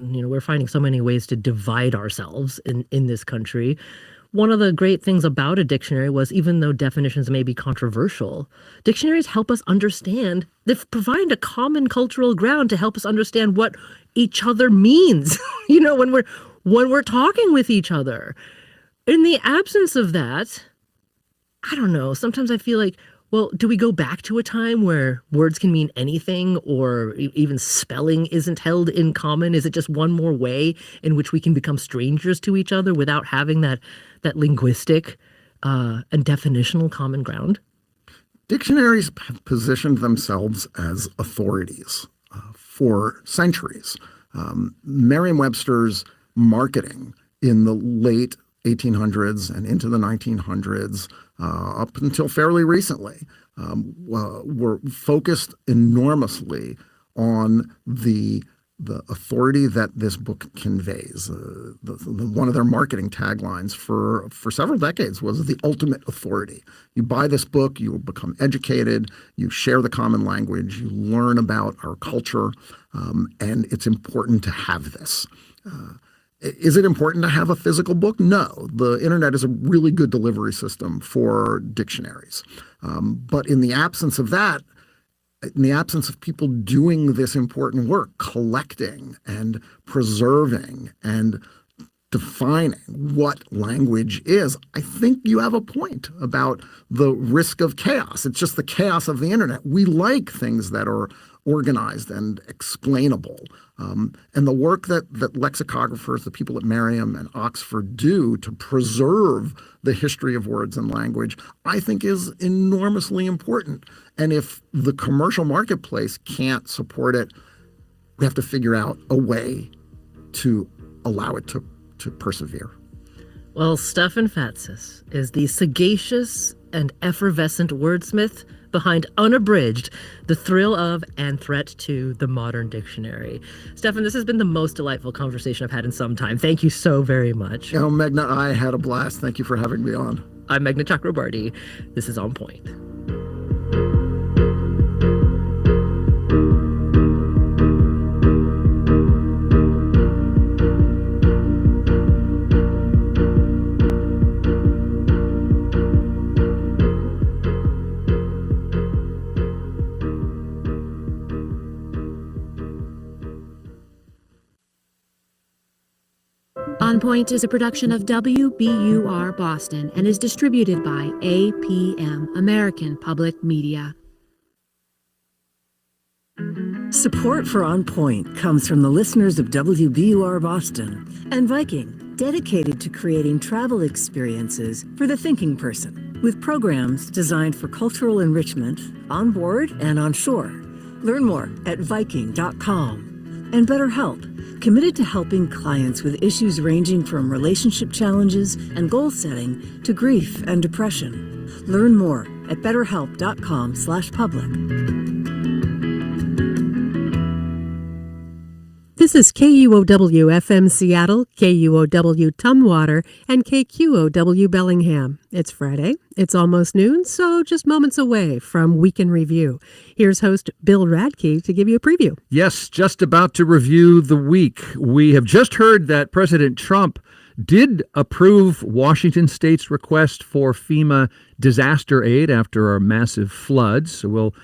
We're finding so many ways to divide ourselves in this country. One of the great things about a dictionary was, even though definitions may be controversial, dictionaries help us understand, they provide a common cultural ground to help us understand what each other means, when we're talking with each other. In the absence of that, I don't know, sometimes I feel like, well, do we go back to a time where words can mean anything, or even spelling isn't held in common? Is it just one more way in which we can become strangers to each other without having that linguistic and definitional common ground? Dictionaries have positioned themselves as authorities for centuries. Merriam-Webster's marketing in the late 1800s and into the 1900s, up until fairly recently, were focused enormously on the authority that this book conveys. One of their marketing taglines for several decades was the ultimate authority. You buy this book, you will become educated, you share the common language, you learn about our culture, and it's important to have this. Is it important to have a physical book? No. The internet is a really good delivery system for dictionaries. But in the absence of that, in the absence of people doing this important work, collecting and preserving and defining what language is, I think you have a point about the risk of chaos. It's just the chaos of the internet. We like things that are organized and explainable. And the work that lexicographers, the people at Merriam and Oxford do to preserve the history of words and language, I think is enormously important. And if the commercial marketplace can't support it, we have to figure out a way to allow it to persevere. Well, Stefan Fatsis is the sagacious and effervescent wordsmith behind Unabridged, the thrill of and threat to the modern dictionary. Stefan, this has been the most delightful conversation I've had in some time. Thank you so very much. Meghna, I had a blast. Thank you for having me on. I'm Meghna Chakrabarty. This is On Point. On Point is a production of WBUR Boston and is distributed by APM, American Public Media. Support for On Point comes from the listeners of WBUR Boston and Viking, dedicated to creating travel experiences for the thinking person, with programs designed for cultural enrichment on board and on shore. Learn more at Viking.com. And BetterHelp, committed to helping clients with issues ranging from relationship challenges and goal setting to grief and depression. Learn more at BetterHelp.com/public. This is KUOW-FM Seattle, KUOW Tumwater, and KQOW Bellingham. It's Friday. It's almost noon, so just moments away from Week in Review. Here's host Bill Radke to give you a preview. Yes, just about to review the week. We have just heard that President Trump did approve Washington State's request for FEMA disaster aid after our massive floods. So we'll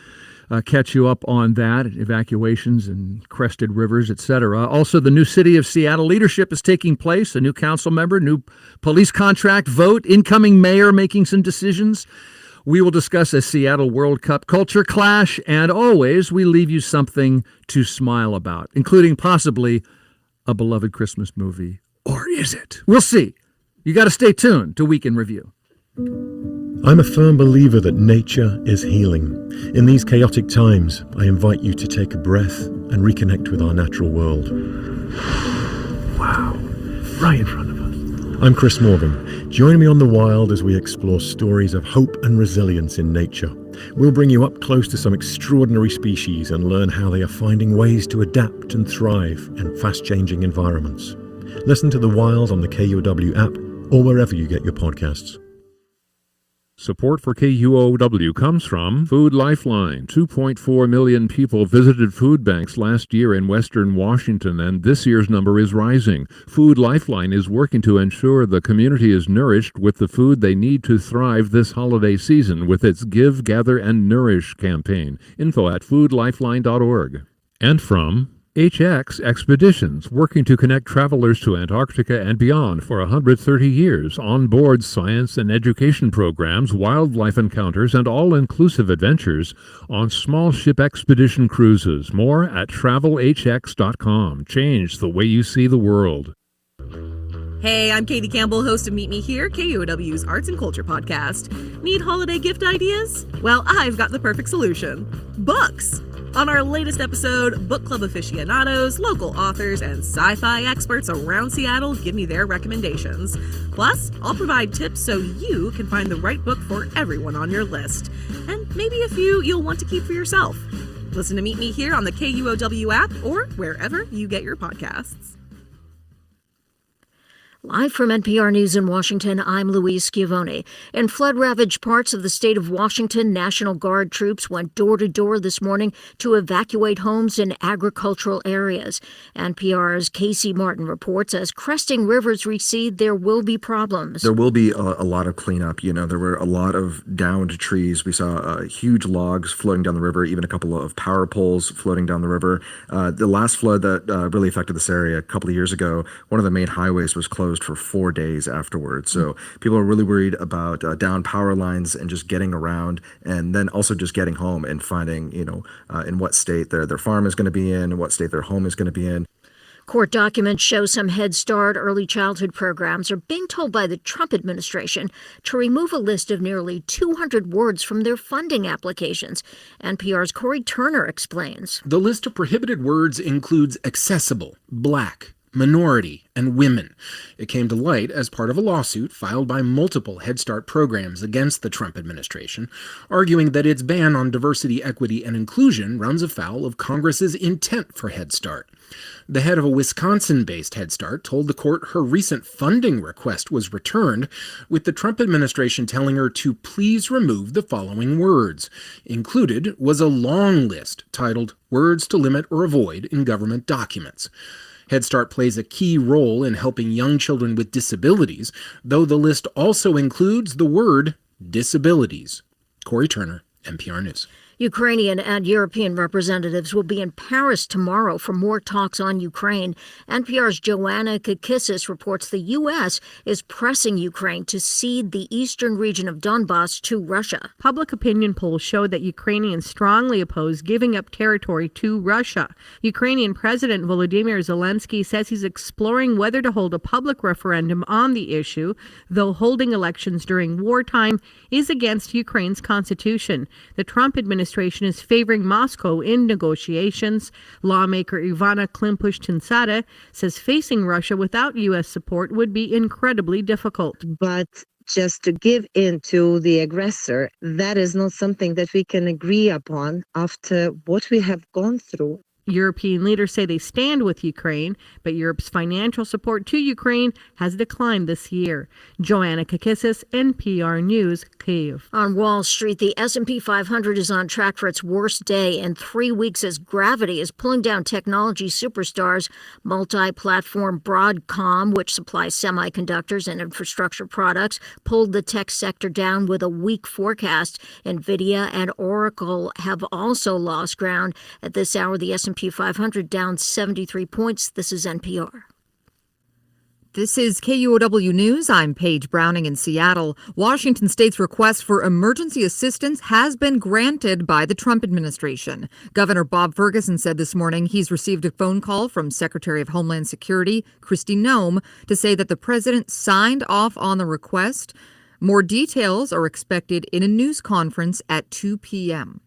catch you up on that, evacuations and crested rivers, etc. Also, the new city of Seattle leadership is taking place, a new council member, new police contract vote, incoming mayor making some decisions. We will discuss a Seattle World Cup culture clash, and always we leave you something to smile about, including possibly a beloved Christmas movie. Or is it? We'll see. You got to stay tuned to Week in Review. I'm a firm believer that nature is healing. In these chaotic times, I invite you to take a breath and reconnect with our natural world. Wow, right in front of us. I'm Chris Morgan. Join me on The Wild as we explore stories of hope and resilience in nature. We'll bring you up close to some extraordinary species and learn how they are finding ways to adapt and thrive in fast-changing environments. Listen to The Wild on the KUOW app or wherever you get your podcasts. Support for KUOW comes from Food Lifeline. 2.4 million people visited food banks last year in Western Washington, and this year's number is rising. Food Lifeline is working to ensure the community is nourished with the food they need to thrive this holiday season with its Give, Gather, and Nourish campaign. Info at foodlifeline.org. And from HX Expeditions, working to connect travelers to Antarctica and beyond for 130 years, on-board science and education programs, wildlife encounters, and all-inclusive adventures on small ship expedition cruises. More at travelhx.com. Change the way you see the world. Hey, I'm Katie Campbell, host of Meet Me Here, KUOW's Arts and Culture podcast. Need holiday gift ideas? Well, I've got the perfect solution. Books! On our latest episode, book club aficionados, local authors, and sci-fi experts around Seattle give me their recommendations. Plus, I'll provide tips so you can find the right book for everyone on your list. And maybe a few you'll want to keep for yourself. Listen to Meet Me Here on the KUOW app or wherever you get your podcasts. Live from NPR News in Washington, I'm Louise Schiavone. In flood-ravaged parts of the state of Washington, National Guard troops went door-to-door this morning to evacuate homes in agricultural areas. NPR's Casey Martin reports as cresting rivers recede, there will be problems. There will be a lot of cleanup. There were a lot of downed trees. We saw huge logs floating down the river, even a couple of power poles floating down the river. The last flood that really affected this area a couple of years ago, one of the main highways was closed for 4 days afterwards. So people are really worried about down power lines and just getting around, and then also just getting home and finding, in what state their farm is going to be in, and what state their home is going to be in. Court documents show some Head Start early childhood programs are being told by the Trump administration to remove a list of nearly 200 words from their funding applications. NPR's Corey Turner explains. The list of prohibited words includes accessible, black, minority, and women. It came to light as part of a lawsuit filed by multiple Head Start programs against the Trump administration, arguing that its ban on diversity, equity, and inclusion runs afoul of Congress's intent for Head Start. The head of a Wisconsin-based Head Start told the court her recent funding request was returned, with the Trump administration telling her to please remove the following words. Included was a long list titled Words to Limit or Avoid in Government Documents. Head Start plays a key role in helping young children with disabilities, though the list also includes the word disabilities. Corey Turner, NPR News. Ukrainian and European representatives will be in Paris tomorrow for more talks on Ukraine. NPR's Joanna Kakissis reports the U.S. is pressing Ukraine to cede the eastern region of Donbas to Russia. Public opinion polls show that Ukrainians strongly oppose giving up territory to Russia. Ukrainian President Volodymyr Zelensky says he's exploring whether to hold a public referendum on the issue, though holding elections during wartime is against Ukraine's constitution. The Trump administration is favoring Moscow in negotiations. Lawmaker Ivana Klimpush-Tinsada says facing Russia without U.S. support would be incredibly difficult. But just to give in to the aggressor, that is not something that we can agree upon after what we have gone through. European leaders say they stand with Ukraine, but Europe's financial support to Ukraine has declined this year. Joanna Kakissis, NPR News, Kyiv. On Wall Street, the S&P 500 is on track for its worst day in 3 weeks as gravity is pulling down technology superstars. Multi-platform Broadcom, which supplies semiconductors and infrastructure products, pulled the tech sector down with a weak forecast. NVIDIA and Oracle have also lost ground. At this hour, the S&P 500 down 73 points. This is NPR. This is KUOW News. I'm Paige Browning in Seattle. Washington State's request for emergency assistance has been granted by the Trump administration. Governor Bob Ferguson said this morning he's received a phone call from Secretary of Homeland Security Kristi Noem to say that the president signed off on the request. More details are expected in a news conference at 2 p.m.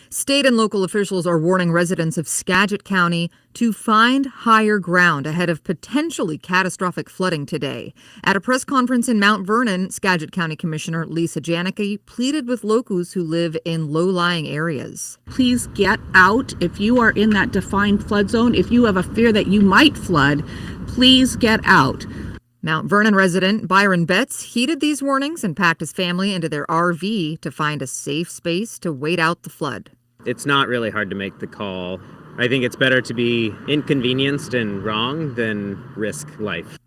State and local officials are warning residents of Skagit County to find higher ground ahead of potentially catastrophic flooding today. At a press conference in Mount Vernon, Skagit County Commissioner Lisa Janicki pleaded with locals who live in low-lying areas. Please get out if you are in that defined flood zone. If you have a fear that you might flood, please get out. Mount Vernon resident Byron Betts heeded these warnings and packed his family into their RV to find a safe space to wait out the flood. It's not really hard to make the call. I think it's better to be inconvenienced and wrong than risk life.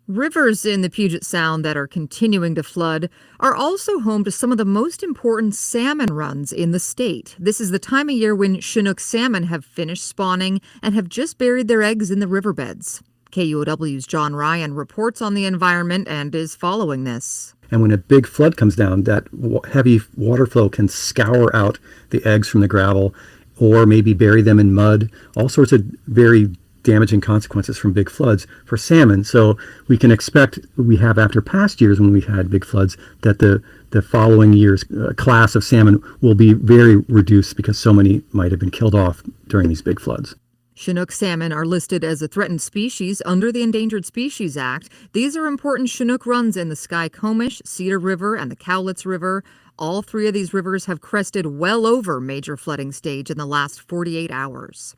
Rivers in the Puget Sound that are continuing to flood are also home to some of the most important salmon runs in the state. This is the time of year when Chinook salmon have finished spawning and have just buried their eggs in the riverbeds. KUOW's John Ryan reports on the environment and is following this. And when a big flood comes down, that heavy water flow can scour out the eggs from the gravel or maybe bury them in mud, all sorts of very damaging consequences from big floods for salmon. So we can expect, we have after past years when we've had big floods, that the following year's class of salmon will be very reduced because so many might have been killed off during these big floods. Chinook salmon are listed as a threatened species under the Endangered Species Act. These are important Chinook runs in the Skykomish, Cedar River, and the Cowlitz River. All three of these rivers have crested well over major flooding stage in the last 48 hours.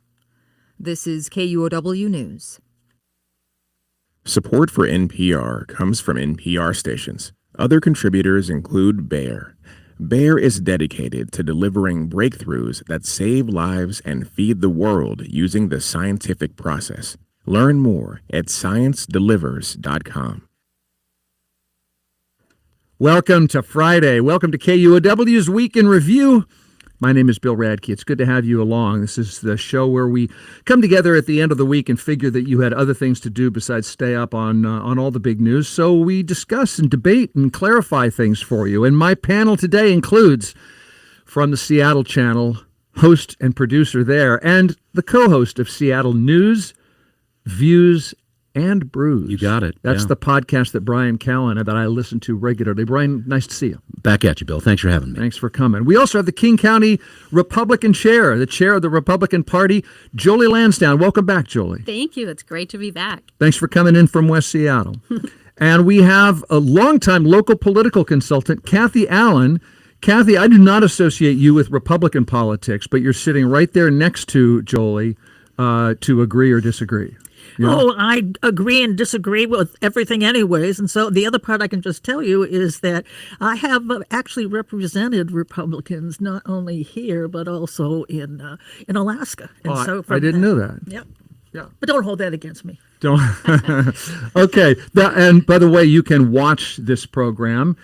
This is KUOW News. Support for NPR comes from NPR stations. Other contributors include Bayer. Bayer is dedicated to delivering breakthroughs that save lives and feed the world using the scientific process. Learn more at ScienceDelivers.com. Welcome to Friday. Welcome to KUOW's Week in Review. My name is Bill Radke. It's good to have you along. This is the show where we come together at the end of the week and figure that you had other things to do besides stay up on all the big news. So we discuss and debate and clarify things for you. And my panel today includes, from the Seattle channel, host and producer there, and the co-host of Seattle News, Views, and Brews. You got it. That's the podcast that Brian Callanan, that I listen to regularly. Brian, nice to see you. Back at you, Bill. Thanks for having me. Thanks for coming. We also have the King County Republican chair, the chair of the Republican Party, Jolie Lansdowne. Welcome back, Jolie. Thank you. It's great to be back. Thanks for coming in from West Seattle. And we have a longtime local political consultant, Cathy Allen. Cathy, I do not associate you with Republican politics, but you're sitting right there next to Jolie to agree or disagree. Yeah. Oh, I agree and disagree with everything anyways. And so the other part I can just tell you is that I have actually represented Republicans not only here, but also in Alaska. And I didn't know that. Yep. Yeah. But don't hold that against me. Don't. Okay. And by the way, you can watch this program.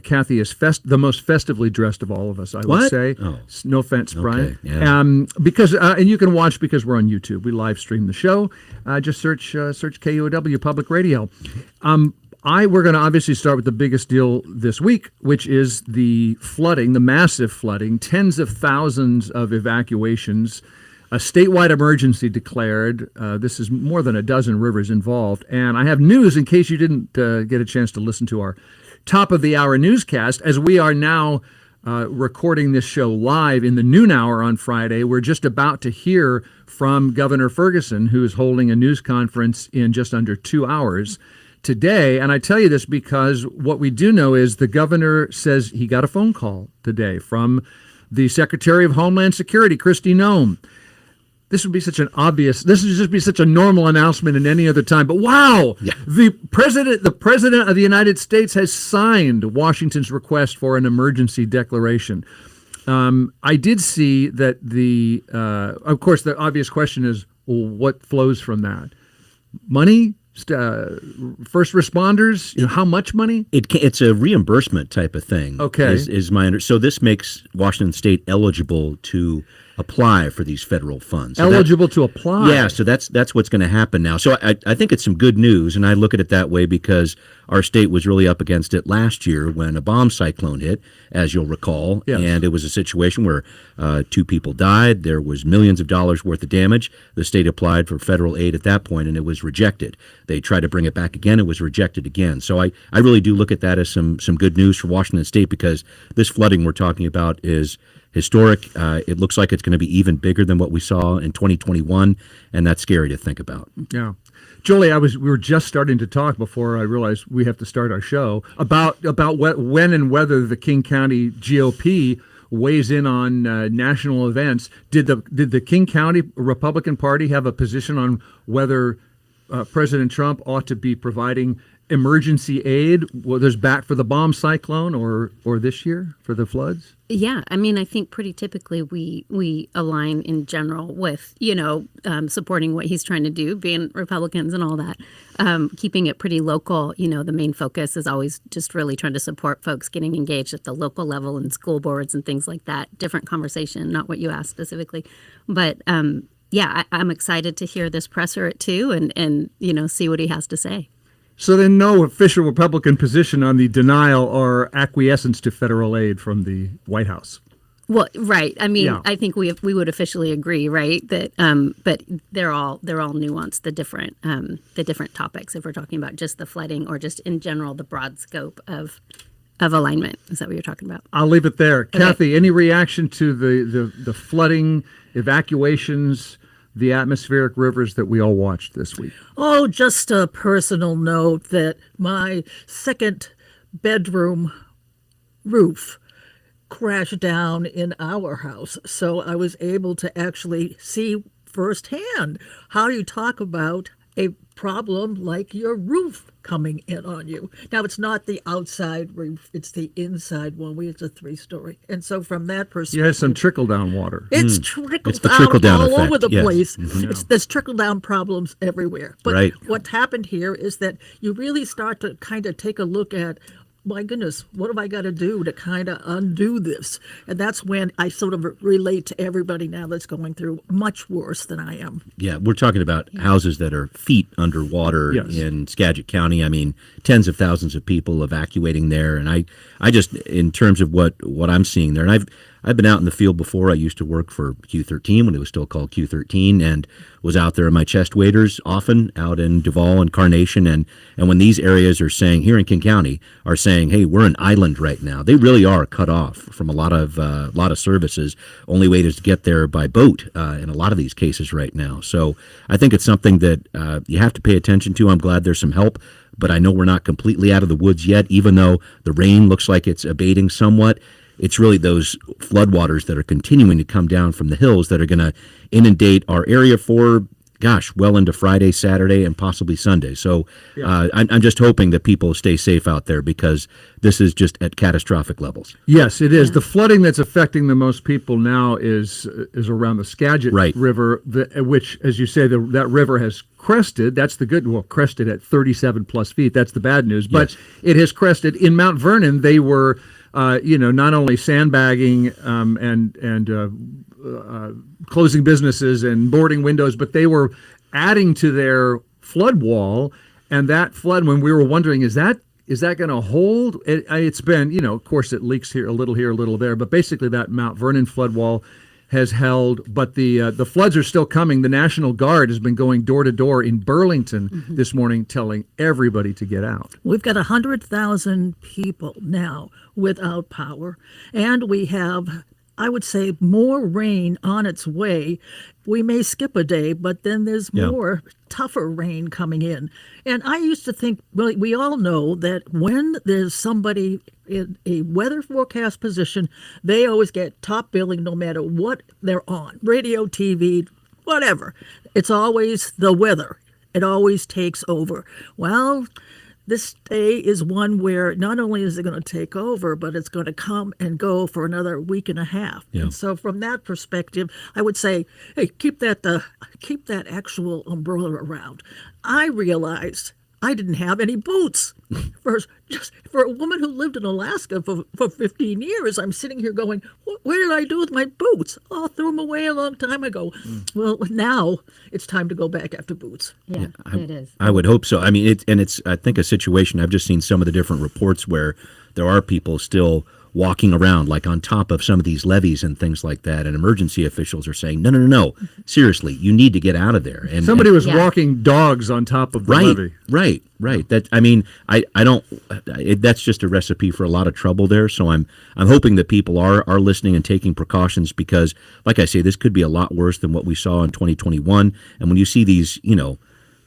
Cathy is the most festively dressed of all of us, I would say. Oh. No offense, Brian. Okay, yeah. Because and you can watch because we're on YouTube. We live stream the show. Just search KUOW Public Radio. We're going to obviously start with the biggest deal this week, which is the flooding, the massive flooding, tens of thousands of evacuations, a statewide emergency declared. This is more than a dozen rivers involved. And I have news in case you didn't get a chance to listen to our top of the hour newscast. As we are now recording this show live in the noon hour on Friday, we're just about to hear from Governor Ferguson, who is holding a news conference in just under 2 hours today. And I tell you this because what we do know is the governor says he got a phone call today from the Secretary of Homeland Security, Kristi Noem. This would be such an obvious, this would just be such a normal announcement in any other time. But wow, yeah. The president of the United States has signed Washington's request for an emergency declaration. I did see that of course, the obvious question is, well, what flows from that? Money? First responders? How much money? It's a reimbursement type of thing. Okay. Is my so this makes Washington State eligible to apply for these federal funds. So eligible to apply. Yeah, so that's what's going to happen now. So I think it's some good news, and I look at it that way because our state was really up against it last year when a bomb cyclone hit, as you'll recall, yes. And it was a situation where 2 people died. There was millions of dollars worth of damage. The state applied for federal aid at that point, and it was rejected. They tried to bring it back again. It was rejected again. So I really do look at that as some good news for Washington State because this flooding we're talking about is historic. It looks like it's going to be even bigger than what we saw in 2021, and that's scary to think about. Yeah. Jolie, we were just starting to talk before I realized we have to start our show about when and whether the King County GOP weighs in on national events. Did the King County Republican Party have a position on whether President Trump ought to be providing emergency aid, whether it's back for the bomb cyclone or this year for the floods? Yeah, I mean, I think pretty typically we align in general with, supporting what he's trying to do, being Republicans and all that, keeping it pretty local. The main focus is always just really trying to support folks getting engaged at the local level and school boards and things like that. Different conversation, not what you asked specifically. But I'm excited to hear this presser at 2 and see what he has to say. So then no official Republican position on the denial or acquiescence to federal aid from the White House. Well, right. I mean, Yeah. I think we would officially agree, right, that but they're all nuanced, the different topics, if we're talking about just the flooding or just in general the broad scope of alignment. Is that what you're talking about? I'll leave it there. Okay. Kathy, any reaction to the flooding, evacuations, the atmospheric rivers that we all watched this week? Oh, just a personal note that my second bedroom roof crashed down in our house. So I was able to actually see firsthand how you talk about a problem like your roof coming in on you. Now, it's not the outside roof, it's the inside one. It's a 3-story. And so from that perspective... You had some trickle-down water. It's trickled It's the trickle-down all effect, over the yes. place. Mhm. There's trickle-down problems everywhere. But Right. what happened here is that you really start to kind of take a look at, my goodness, what have I got to do to kind of undo this? And that's when I sort of relate to everybody now that's going through much worse than I am. Yeah, we're talking about houses that are feet underwater Yes. in Skagit County. I mean, tens of thousands of people evacuating there, and I just, in terms of what I'm seeing there, and I've been out in the field before. I used to work for Q13 when it was still called Q13, and was out there in my chest waders often out in Duval and Carnation, and when these areas are saying, here in King County, are saying, hey, we're an island right now. They really are cut off from a lot of services. Only way is to get there by boat in a lot of these cases right now. So I think it's something that you have to pay attention to. I'm glad there's some help, but I know we're not completely out of the woods yet, even though the rain looks like it's abating somewhat. It's really those floodwaters that are continuing to come down from the hills that are going to inundate our area for, well into Friday, Saturday, and possibly Sunday. So I'm just hoping that people stay safe out there because this is just at catastrophic levels. Yes, it is. The flooding that's affecting the most people now is around the Skagit River, which, as you say, that river has crested. That's the good. Well, crested at 37 plus feet. That's the bad news. But it has crested. In Mount Vernon, they were not only sandbagging and closing businesses and boarding windows, but they were adding to their flood wall. And that flood, when we were wondering, is that going to hold? It's been, of course, it leaks here, a little there, but basically that Mount Vernon flood wall has held. But the floods are still coming. The National Guard has been going door to door in Burlington this morning, telling everybody to get out. We've got 100,000 people now without power, and we have, I would say, more rain on its way. We may skip a day, but then there's more tougher rain coming in. And I used to think, well, we all know that when there's somebody in a weather forecast position, they always get top billing no matter what they're on, radio, TV, whatever. It's always the weather. It always takes over. Well, this day is one where not only is it going to take over, but it's going to come and go for another week and a half. Yeah. And so from that perspective, I would say, hey, keep that actual umbrella around. I realized I didn't have any boots. For a woman who lived in Alaska for 15 years, I'm sitting here going, where did I do with my boots? Oh, I threw them away a long time ago. Well, now it's time to go back after boots. Yeah, it is. I would hope so. I mean, it's I think a situation. I've just seen some of the different reports where there are people still walking around like on top of some of these levees and things like that, and emergency officials are saying, no, seriously, you need to get out of there. And somebody was walking dogs on top of the levee. Right. That, I mean, I don't. That's just a recipe for a lot of trouble there. So I'm hoping that people are listening and taking precautions because, like I say, this could be a lot worse than what we saw in 2021. And when you see these,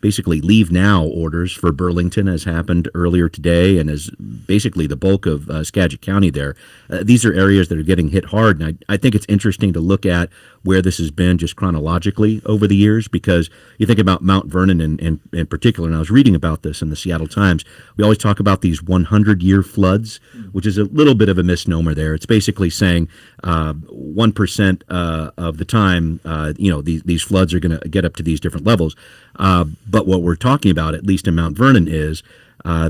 basically leave now orders for Burlington, as happened earlier today, and as basically the bulk of Skagit County there. These are areas that are getting hit hard, and I think it's interesting to look at where this has been just chronologically over the years, because you think about Mount Vernon in particular, and I was reading about this in the Seattle Times. We always talk about these 100-year floods, which is a little bit of a misnomer there. It's basically saying 1% of the time, these floods are going to get up to these different levels. But what we're talking about, at least in Mount Vernon, is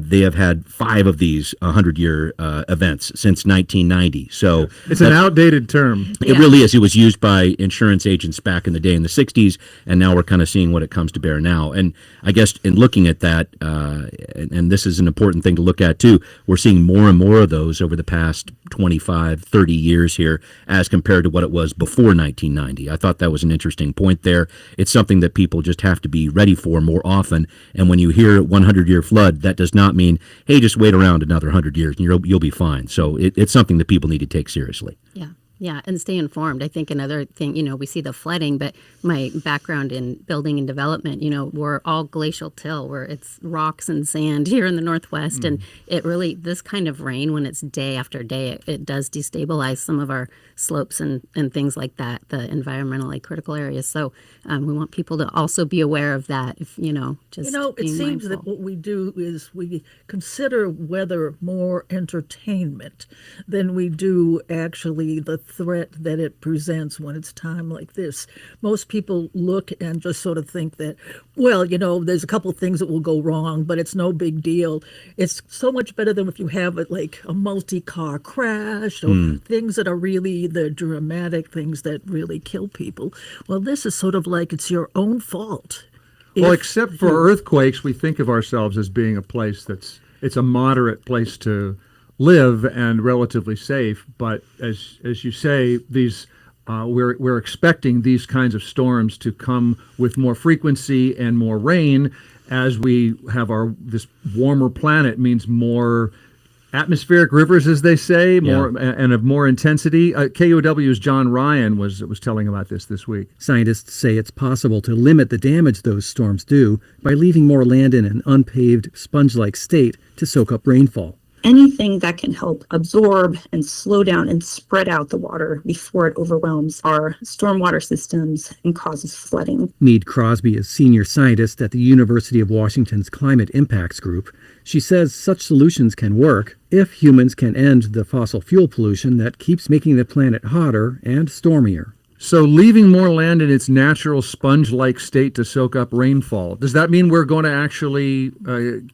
they have had 5 of these 100-year events since 1990. So it's an outdated term. It really is. It was used by insurance agents back in the day in the 60s, and now we're kind of seeing what it comes to bear now. And I guess in looking at that, and this is an important thing to look at too, we're seeing more and more of those over the past 25, 30 years here as compared to what it was before 1990. I thought that was an interesting point there. It's something that people just have to be ready for more often. And when you hear 100-year flood, that does not mean, hey, just wait around another 100 years and you'll be fine. So it's something that people need to take seriously. Yeah, and stay informed. I think another thing, we see the flooding, but my background in building and development, we're all glacial till, where it's rocks and sand here in the Northwest. And it really, this kind of rain, when it's day after day, it does destabilize some of our slopes and things like that, the environmentally critical areas. So we want people to also be aware of that, just it seems mindful. that what we do is we consider weather more entertainment than we do actually the threat that it presents when it's time like this. Most people look and just sort of think that, well, there's a couple of things that will go wrong, but it's no big deal. It's so much better than if you have it like a multi-car crash or things that are really the dramatic things that really kill people. Well, this is sort of like it's your own fault. Well, except for earthquakes, we think of ourselves as being a place it's a moderate place to live and relatively safe. But as you say, these we're expecting these kinds of storms to come with more frequency and more rain. As we have this warmer planet, means more atmospheric rivers, as they say, more and of more intensity. KUOW's John Ryan was telling about this week. Scientists say it's possible to limit the damage those storms do by leaving more land in an unpaved, sponge-like state to soak up rainfall. Anything that can help absorb and slow down and spread out the water before it overwhelms our stormwater systems and causes flooding. Meade Crosby is senior scientist at the University of Washington's Climate Impacts Group. She says such solutions can work if humans can end the fossil fuel pollution that keeps making the planet hotter and stormier. So leaving more land in its natural sponge-like state to soak up rainfall, does that mean we're going to actually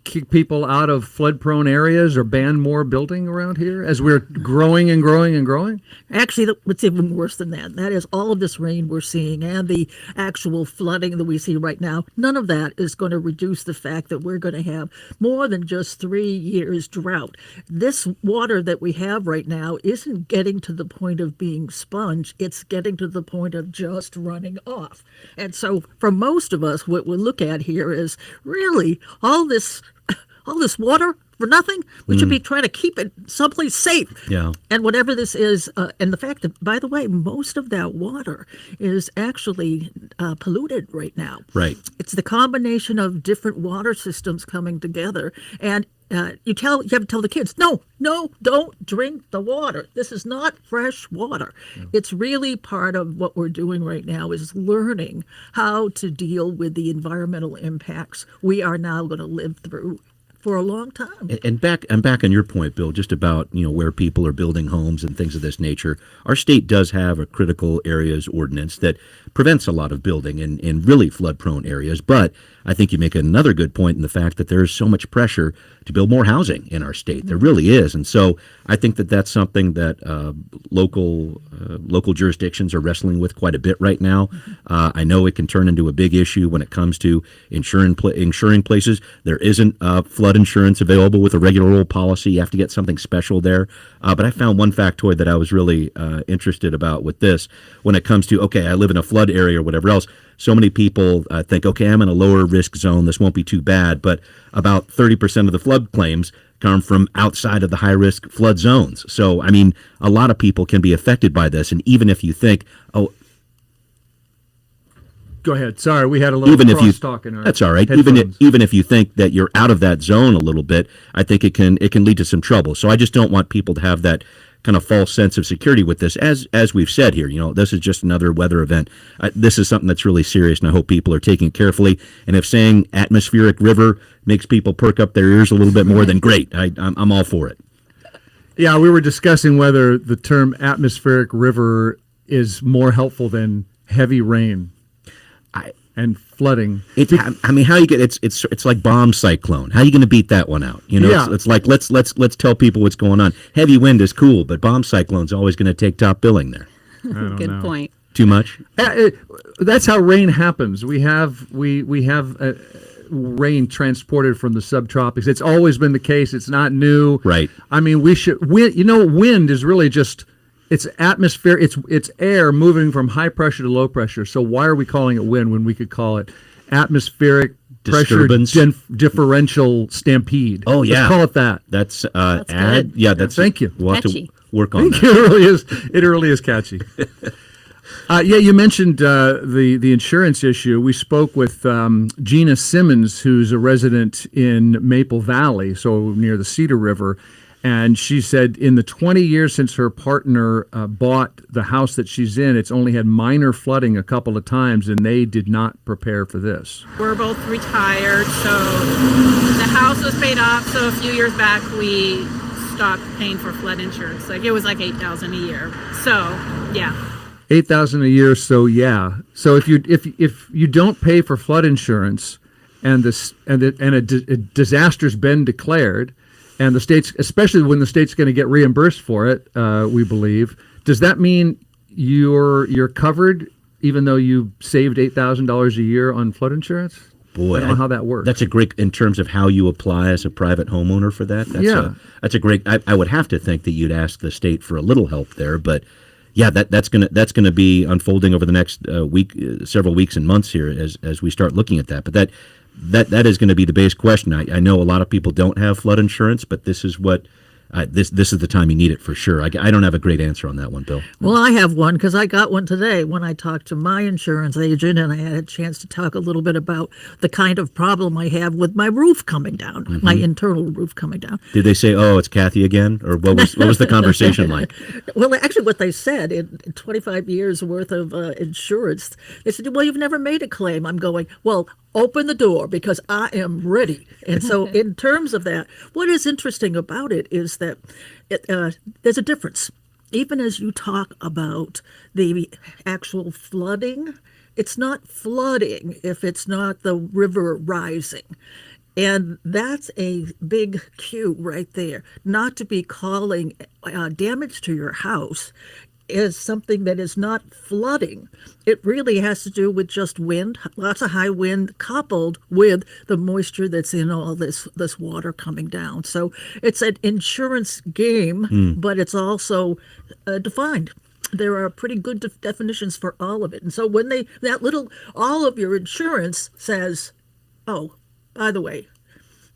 kick people out of flood-prone areas or ban more building around here as we're growing and growing and growing? Actually, what's even worse than that, that is all of this rain we're seeing and the actual flooding that we see right now, none of that is going to reduce the fact that we're going to have more than just 3 years drought. This water that we have right now isn't getting to the point of being sponge, it's getting to the point of just running off. And so for most of us, what we look at here is really all this water for nothing. We should be trying to keep it someplace safe. Yeah. And whatever this is, and the fact that, by the way, most of that water is actually polluted right now. Right. It's the combination of different water systems coming together. And you have to tell the kids, no, don't drink the water. This is not fresh water. Yeah. It's really part of what we're doing right now is learning how to deal with the environmental impacts we are now going to live through for a long time. And back on your point, Bill, just about where people are building homes and things of this nature. Our state does have a critical areas ordinance that prevents a lot of building in really flood-prone areas. But I think you make another good point in the fact that there is so much pressure to build more housing in our state. There really is. And so I think that that's something that local jurisdictions are wrestling with quite a bit right now. I know it can turn into a big issue when it comes to insuring places. There isn't flood insurance available with a regular old policy. You have to get something special there. But I found one factoid that I was really interested about with this when it comes to, okay, I live in a flood area or whatever else. So many people think, okay, I'm in a lower risk zone. This won't be too bad. But about 30% of the flood claims come from outside of the high-risk flood zones. So, I mean, a lot of people can be affected by this. And even if you think, Go ahead. Sorry, we had a little crosstalk in our That's all right. headphones. Even if you think that you're out of that zone a little bit, I think it can lead to some trouble. So I just don't want people to have that kind of false sense of security with this. As we've said here, this is just another weather event. This is something that's really serious, and I hope people are taking it carefully. And if saying atmospheric river makes people perk up their ears a little bit more, then great. I'm all for it. Yeah, we were discussing whether the term atmospheric river is more helpful than heavy rain and flooding. How you get it's like bomb cyclone. How are you going to beat that one out? It's like let's tell people what's going on. Heavy wind is cool, but bomb cyclone's always going to take top billing there. Good point. Too much? That's how rain happens. We have rain transported from the subtropics. It's always been the case. It's not new. Right. I mean, wind is really just. It's atmosphere. It's air moving from high pressure to low pressure. So why are we calling it wind when we could call it atmospheric pressure differential stampede? Oh yeah, let's call it that. That's good. Yeah, that's. Thank you. We'll have to work on that. It really is catchy. You mentioned the insurance issue. We spoke with Gina Simmons, who's a resident in Maple Valley, so near the Cedar River. And she said in the 20 years since her partner bought the house that she's in, it's only had minor flooding a couple of times, and they did not prepare for this. We're both retired, so the house was paid off. So a few years back, we stopped paying for flood insurance. It was like $8,000 a year. So yeah. $8,000 a year. So yeah. So if you don't pay for flood insurance, and a disaster's been declared. And the state's, especially when the state's going to get reimbursed for it, we believe. Does that mean you're covered, even though you saved $8,000 a year on flood insurance? Boy, I don't know how that works. That's a great in terms of how you apply as a private homeowner for that. That's a great. I would have to think that you'd ask the state for a little help there, but yeah, that's gonna be unfolding over the next several weeks and months here as we start looking at that. But that is going to be the base question. I know a lot of people don't have flood insurance, but this is what this is the time you need it for sure. I don't have a great answer on that one, Bill. Well, I have one because I got one today when I talked to my insurance agent, and I had a chance to talk a little bit about the kind of problem I have with my roof coming down, my internal roof coming down. Did they say, "Oh, it's Cathy again," or what was the conversation like? Well, actually, what they said in 25 years worth of insurance, they said, "Well, you've never made a claim." I'm going, "Well, open the door because I am ready." And so in terms of that, what is interesting about it is that there's a difference. Even as you talk about the actual flooding, it's not flooding if it's not the river rising. And that's a big cue right there, not to be calling damage to your house is something that is not flooding. It really has to do with just wind, lots of high wind coupled with the moisture that's in all this water coming down. So it's an insurance game, but it's also defined. There are pretty good definitions for all of it. And so when all of your insurance says, oh, by the way,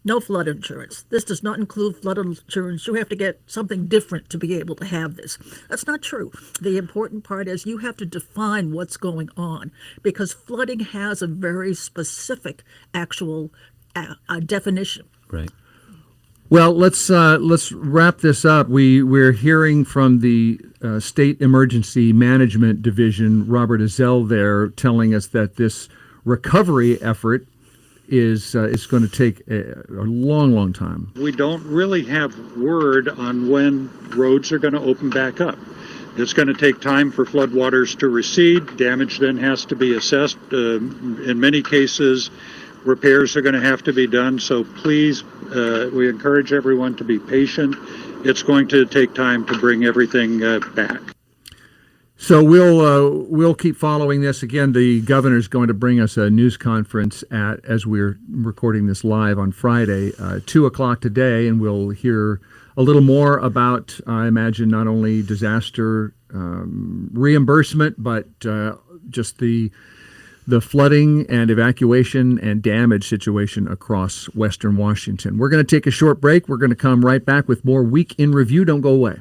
no flood insurance. This does not include flood insurance. You have to get something different to be able to have this. That's not true. The important part is you have to define what's going on because flooding has a very specific actual definition. Right. Well, let's wrap this up. We're hearing from the State Emergency Management Division, Robert Ezell there, telling us that this recovery effort is going to take a long time. We don't really have word on when roads are going to open back up. It's going to take time for floodwaters to recede. Damage then has to be assessed. In many cases, repairs are going to have to be done. So please, we encourage everyone to be patient. It's going to take time to bring everything back. So we'll keep following this. Again, the governor's going to bring us a news conference as we're recording this live on Friday, 2:00 today, and we'll hear a little more about, I imagine, not only disaster reimbursement, but just the flooding and evacuation and damage situation across Western Washington. We're going to take a short break. We're going to come right back with more Week in Review. Don't go away.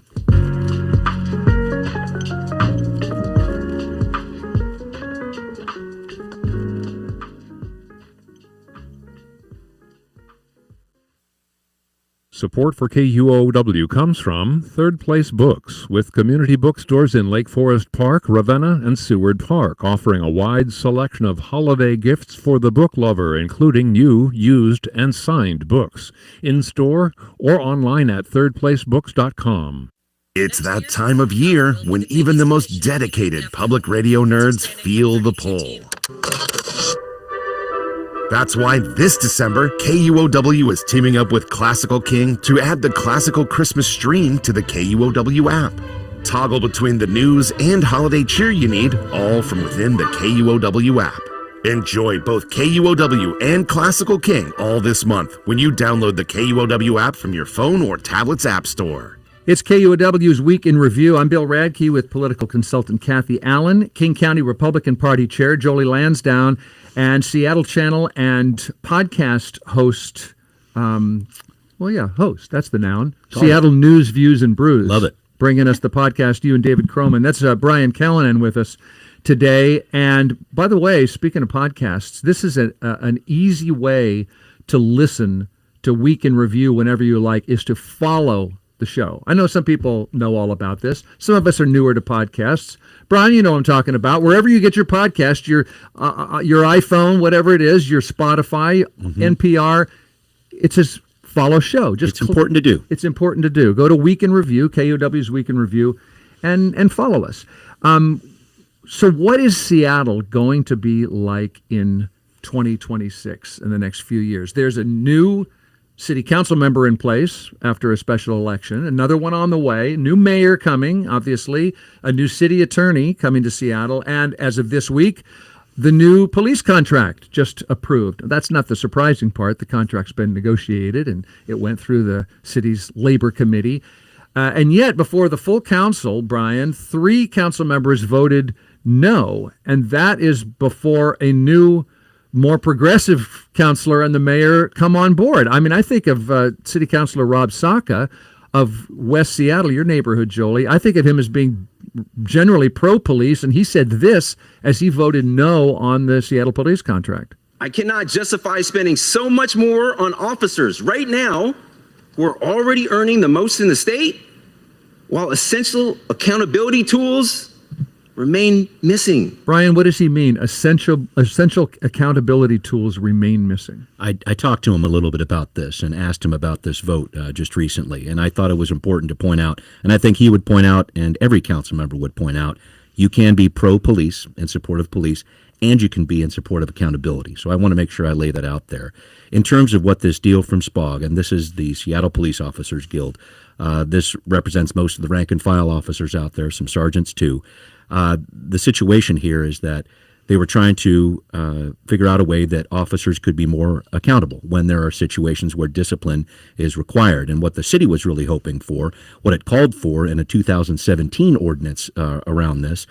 Support for KUOW comes from Third Place Books, with community bookstores in Lake Forest Park, Ravenna, and Seward Park, offering a wide selection of holiday gifts for the book lover, including new, used, and signed books, in-store or online at thirdplacebooks.com. It's that time of year when even the most dedicated public radio nerds feel the pull. That's why this December, KUOW is teaming up with Classical King to add the Classical Christmas stream to the KUOW app. Toggle between the news and holiday cheer you need, all from within the KUOW app. Enjoy both KUOW and Classical King all this month when you download the KUOW app from your phone or tablet's app store. It's KUOW's Week in Review. I'm Bill Radke with political consultant Cathy Allen, King County Republican Party Chair Jolie Lansdowne, and Seattle Channel and podcast host, host, that's the noun, Seattle News, Views, and Brews. Love it. Bringing us the podcast, you and David Croman. That's Brian Callanan with us today. And by the way, speaking of podcasts, this is an easy way to listen to Week in Review whenever you like, is to follow the show. I know some people know all about this. Some of us are newer to podcasts. Brian, you know what I'm talking about. Wherever you get your podcast, your iPhone, whatever it is, your Spotify, NPR, it says follow show. It's important to do. It's important to do. Go to Week in Review, KUOW's Week in Review, and follow us. So what is Seattle going to be like in 2026 in the next few years? There's a new city council member in place after a special election, another one on the way, new mayor coming, obviously, a new city attorney coming to Seattle, and as of this week, the new police contract just approved. That's not the surprising part. The contract's been negotiated, and it went through the city's labor committee. And yet, before the full council, Brian, 3 council members voted no, and that is before a new, more progressive councilor and the mayor come on board. I mean, I think of City Councilor Rob Saka of West Seattle, your neighborhood, Jolie. I think of him as being generally pro-police, and he said this as he voted no on the Seattle police contract. I cannot justify spending so much more on officers right now who are already earning the most in the state, while essential accountability tools remain missing. Brian, what does he mean? Essential accountability tools remain missing. I talked to him a little bit about this and asked him about this vote just recently, and I thought it was important to point out, and I think he would point out, and every council member would point out, you can be pro-police and support of police, and you can be in support of accountability. So I want to make sure I lay that out there. In terms of what this deal from SPOG, and this is the Seattle Police Officers Guild, this represents most of the rank and file officers out there, some sergeants too. The situation here is that they were trying to figure out a way that officers could be more accountable when there are situations where discipline is required. And what the city was really hoping for, what it called for in a 2017 ordinance around this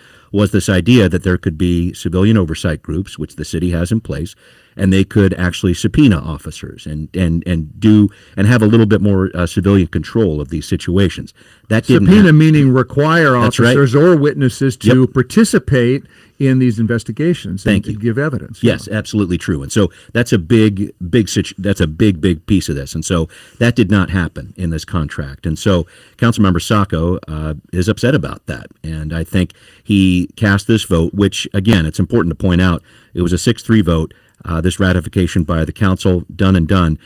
idea that there could be civilian oversight groups, which the city has in place, and they could actually subpoena officers and have a little bit more civilian control of these situations. That didn't subpoena meaning require That's officers right. or witnesses to participate in these investigations and to give evidence. Yes, absolutely true. And so that's a big piece of this. And so that did not happen in this contract. And so Councilmember Sacco is upset about that. And I think he cast this vote, which, again, it's important to point out, it was a 6-3 vote. This ratification by the council, done and done.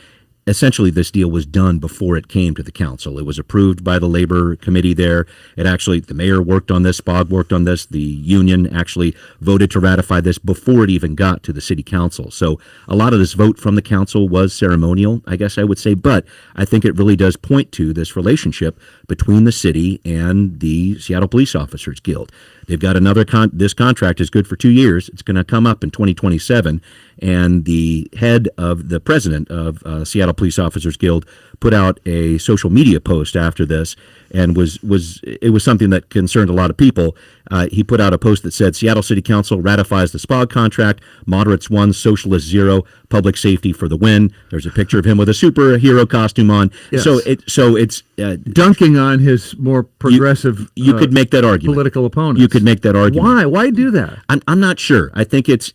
Essentially, this deal was done before it came to the council. It was approved by the labor committee there. The mayor worked on this, SPOG worked on this. The union actually voted to ratify this before it even got to the city council. So a lot of this vote from the council was ceremonial, I guess I would say, but I think it really does point to this relationship between the city and the Seattle Police Officers Guild. They've got this contract is good for 2 years. It's going to come up in 2027. And the president of Seattle Police Officers Guild put out a social media post after this, and it was something that concerned a lot of people. He put out a post that said, Seattle City Council ratifies the SPOG contract, moderates 1, socialist 0, public safety for the win. There's a picture of him with a superhero costume on. Yes. So it's dunking on his more progressive you could make that argument. Political opponents. You could make that argument. Why do that? I'm not sure. I think it's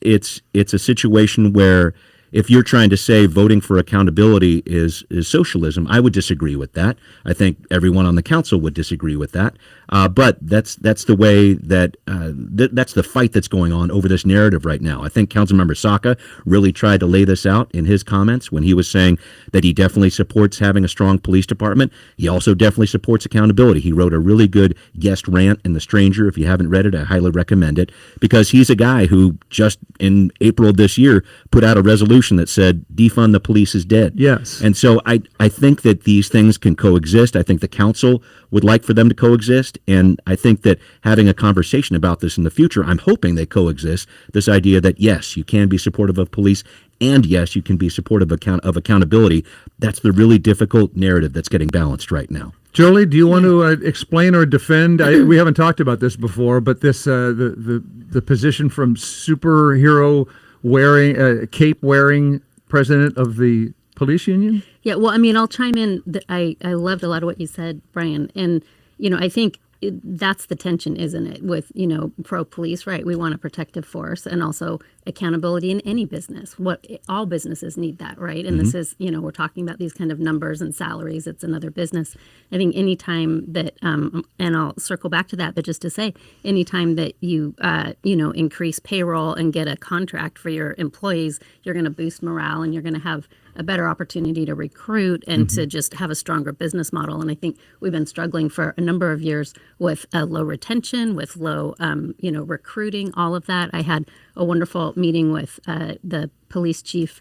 a situation where if you're trying to say voting for accountability is socialism, I would disagree with that. I think everyone on the council would disagree with that. But that's the way that that's the fight that's going on over this narrative right now. I think Councilmember Saka really tried to lay this out in his comments when he was saying that he definitely supports having a strong police department. He also definitely supports accountability. He wrote a really good guest rant in The Stranger. If you haven't read it, I highly recommend it, because he's a guy who just in April of this year put out a resolution that said defund the police is dead. Yes. And so I think that these things can coexist. I think the council would like for them to coexist. And I think that having a conversation about this in the future, I'm hoping they coexist. This idea that, yes, you can be supportive of police, and yes, you can be supportive of accountability. That's the really difficult narrative that's getting balanced right now. Jolie, do you want to explain or defend? We haven't talked about this before, but this the position from superhero wearing cape wearing president of the police union. Yeah, well, I mean, I'll chime in. I loved a lot of what you said, Brian, and I think that's the tension, isn't it? With pro police, right? We want a protective force and also accountability in any business. All businesses need that, right? And this is, we're talking about these kind of numbers and salaries. It's another business. I think anytime that, and I'll circle back to that, but just to say, anytime that you, increase payroll and get a contract for your employees, you're going to boost morale and you're going to have a better opportunity to recruit and to just have a stronger business model. And I think we've been struggling for a number of years with low retention, with low, recruiting, all of that. I had a wonderful meeting with the police chief,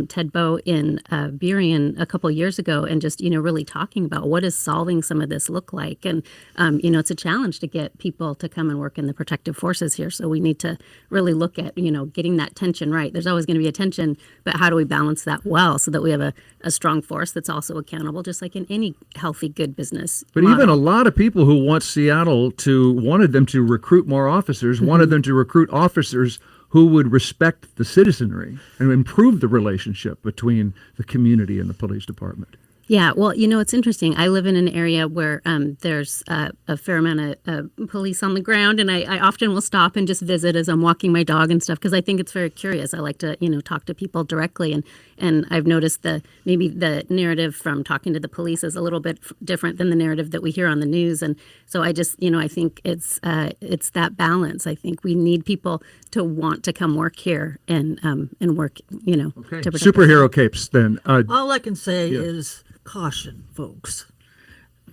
Ted Bowe, in Burien a couple years ago, and just, really talking about what does solving some of this look like. And, it's a challenge to get people to come and work in the protective forces here. So we need to really look at, getting that tension right. There's always going to be a tension, but how do we balance that well so that we have a strong force that's also accountable, just like in any healthy, good business But model. even a lot of people who want Seattle wanted them to recruit more officers, wanted them to recruit officers who would respect the citizenry and improve the relationship between the community and the police department. Yeah, well, it's interesting. I live in an area where there's a fair amount of police on the ground, and I often will stop and just visit as I'm walking my dog and stuff, because I think it's very curious. I like to, talk to people directly, and I've noticed maybe the narrative from talking to the police is a little bit different than the narrative that we hear on the news, and so I just, I think it's that balance. I think we need people to want to come work here and work, to protect Superhero capes, then. All I can say is caution, folks.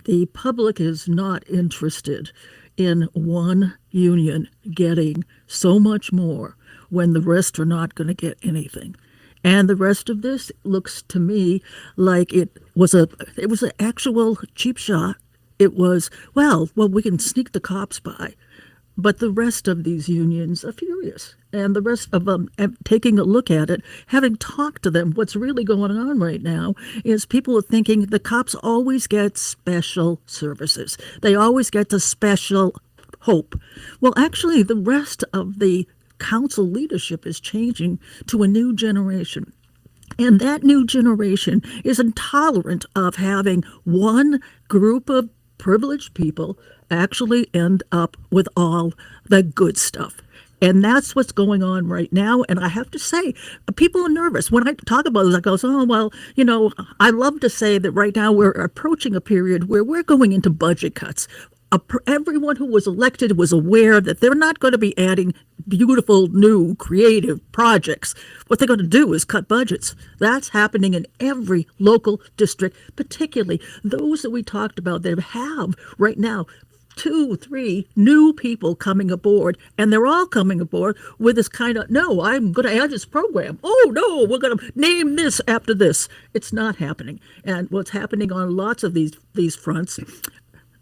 The public is not interested in one union getting so much more when the rest are not going to get anything. And the rest of this looks to me like it was an actual cheap shot. It was, well, we can sneak the cops by. But the rest of these unions are furious. And the rest of them, taking a look at it, having talked to them, what's really going on right now is people are thinking the cops always get special services. They always get the special hope. Well, actually, the rest of the council leadership is changing to a new generation. And that new generation is intolerant of having one group of privileged people actually end up with all the good stuff. And that's what's going on right now. And I have to say, people are nervous. When I talk about this, I go, oh, well, I love to say that right now we're approaching a period where we're going into budget cuts. Everyone who was elected was aware that they're not going to be adding beautiful, new, creative projects. What they're going to do is cut budgets. That's happening in every local district, particularly those that we talked about that have right now 2, 3 new people coming aboard, and they're all coming aboard with this kind of, no, I'm going to add this program. Oh, no, we're going to name this after this. It's not happening. And what's happening on lots of these fronts,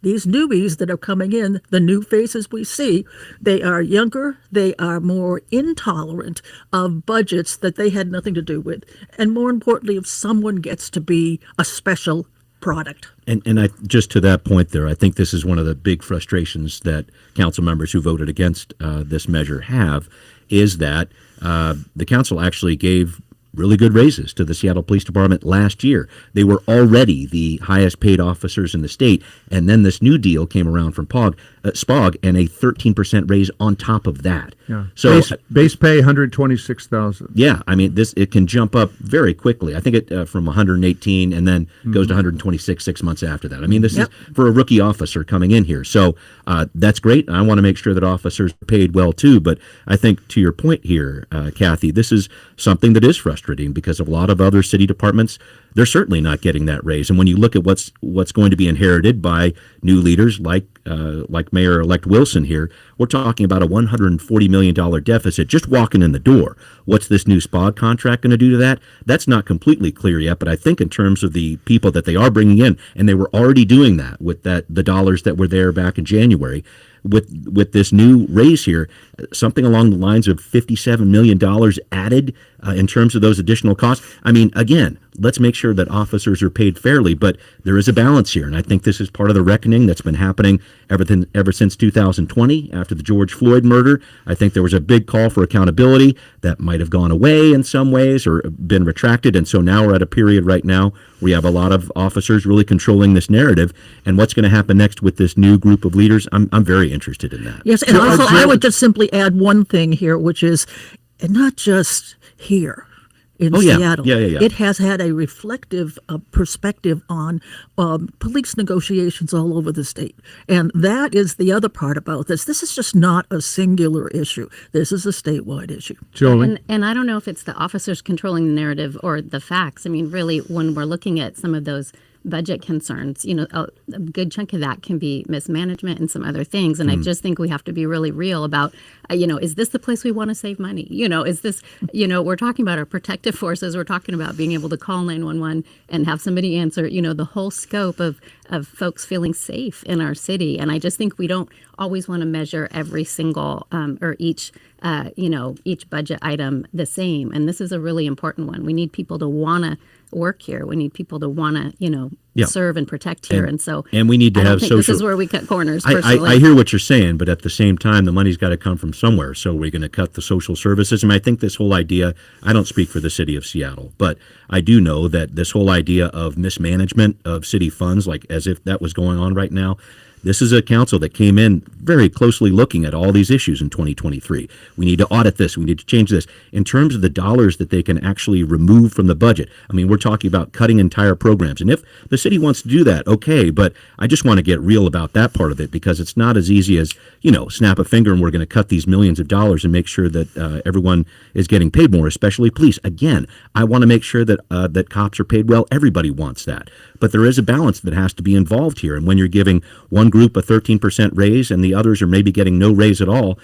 these newbies that are coming in, the new faces we see, they are younger, they are more intolerant of budgets that they had nothing to do with. And more importantly, if someone gets to be a special product. And I just to that point there, I think this is one of the big frustrations that council members who voted against this measure have, is that the council actually gave really good raises to the Seattle Police Department last year. They were already the highest paid officers in the state, and then this new deal came around from POG. SPOG, and a 13% raise on top of that. Yeah. So base pay $126,000. Yeah, I mean it can jump up very quickly. I think it from 118 and then goes to 126 6 months after that. I mean, this is for a rookie officer coming in here. So that's great. I want to make sure that officers are paid well too. But I think to your point here, Cathy, this is something that is frustrating because a lot of other city departments, they're certainly not getting that raise. And when you look at what's going to be inherited by new leaders like Mayor-elect Wilson here, we're talking about a $140 million deficit just walking in the door. What's this new SPOG contract going to do to that? That's not completely clear yet, but I think in terms of the people that they are bringing in, and they were already doing that with the dollars that were there back in January, with this new raise here, something along the lines of $57 million added in terms of those additional costs. I mean, again, let's make sure that officers are paid fairly, but there is a balance here, and I think this is part of the reckoning that's been happening ever since 2020 after the George Floyd murder. I think there was a big call for accountability that might have gone away in some ways or been retracted, and so now we're at a period right now where you have a lot of officers really controlling this narrative, and what's going to happen next with this new group of leaders, I'm very interested in that. Yes, and also I would just simply add one thing here, which is not just here in Seattle. Yeah. It has had a reflective perspective on police negotiations all over the state. And that is the other part about this. This is just not a singular issue. This is a statewide issue. Jolie? And I don't know if it's the officers controlling the narrative or the facts. I mean, really, when we're looking at some of those budget concerns, a good chunk of that can be mismanagement and some other things. And I just think we have to be really real about, is this the place we want to save money? Is this, we're talking about our protective forces. We're talking about being able to call 911 and have somebody answer, the whole scope of folks feeling safe in our city. And I just think we don't always want to measure every single or each budget item the same. And this is a really important one. We need people to want to work here. We need people to want to, serve and protect here. And we need to have social. This is where we cut corners. Personally, I hear what you're saying, but at the same time, the money's got to come from somewhere. So we're going to cut the social services. And I think this whole idea, I don't speak for the city of Seattle, but I do know that this whole idea of mismanagement of city funds, like as if that was going on right now, this is a council that came in very closely looking at all these issues in 2023. We need to audit this. We need to change this. In terms of the dollars that they can actually remove from the budget, I mean, we're talking about cutting entire programs. And if the city wants to do that, okay, but I just want to get real about that part of it because it's not as easy as, snap a finger and we're going to cut these millions of dollars and make sure that everyone is getting paid more, especially police. Again, I want to make sure that that cops are paid well. Everybody wants that. But there is a balance that has to be involved here. And when you're giving one group a 13% raise and the others are maybe getting no raise at all,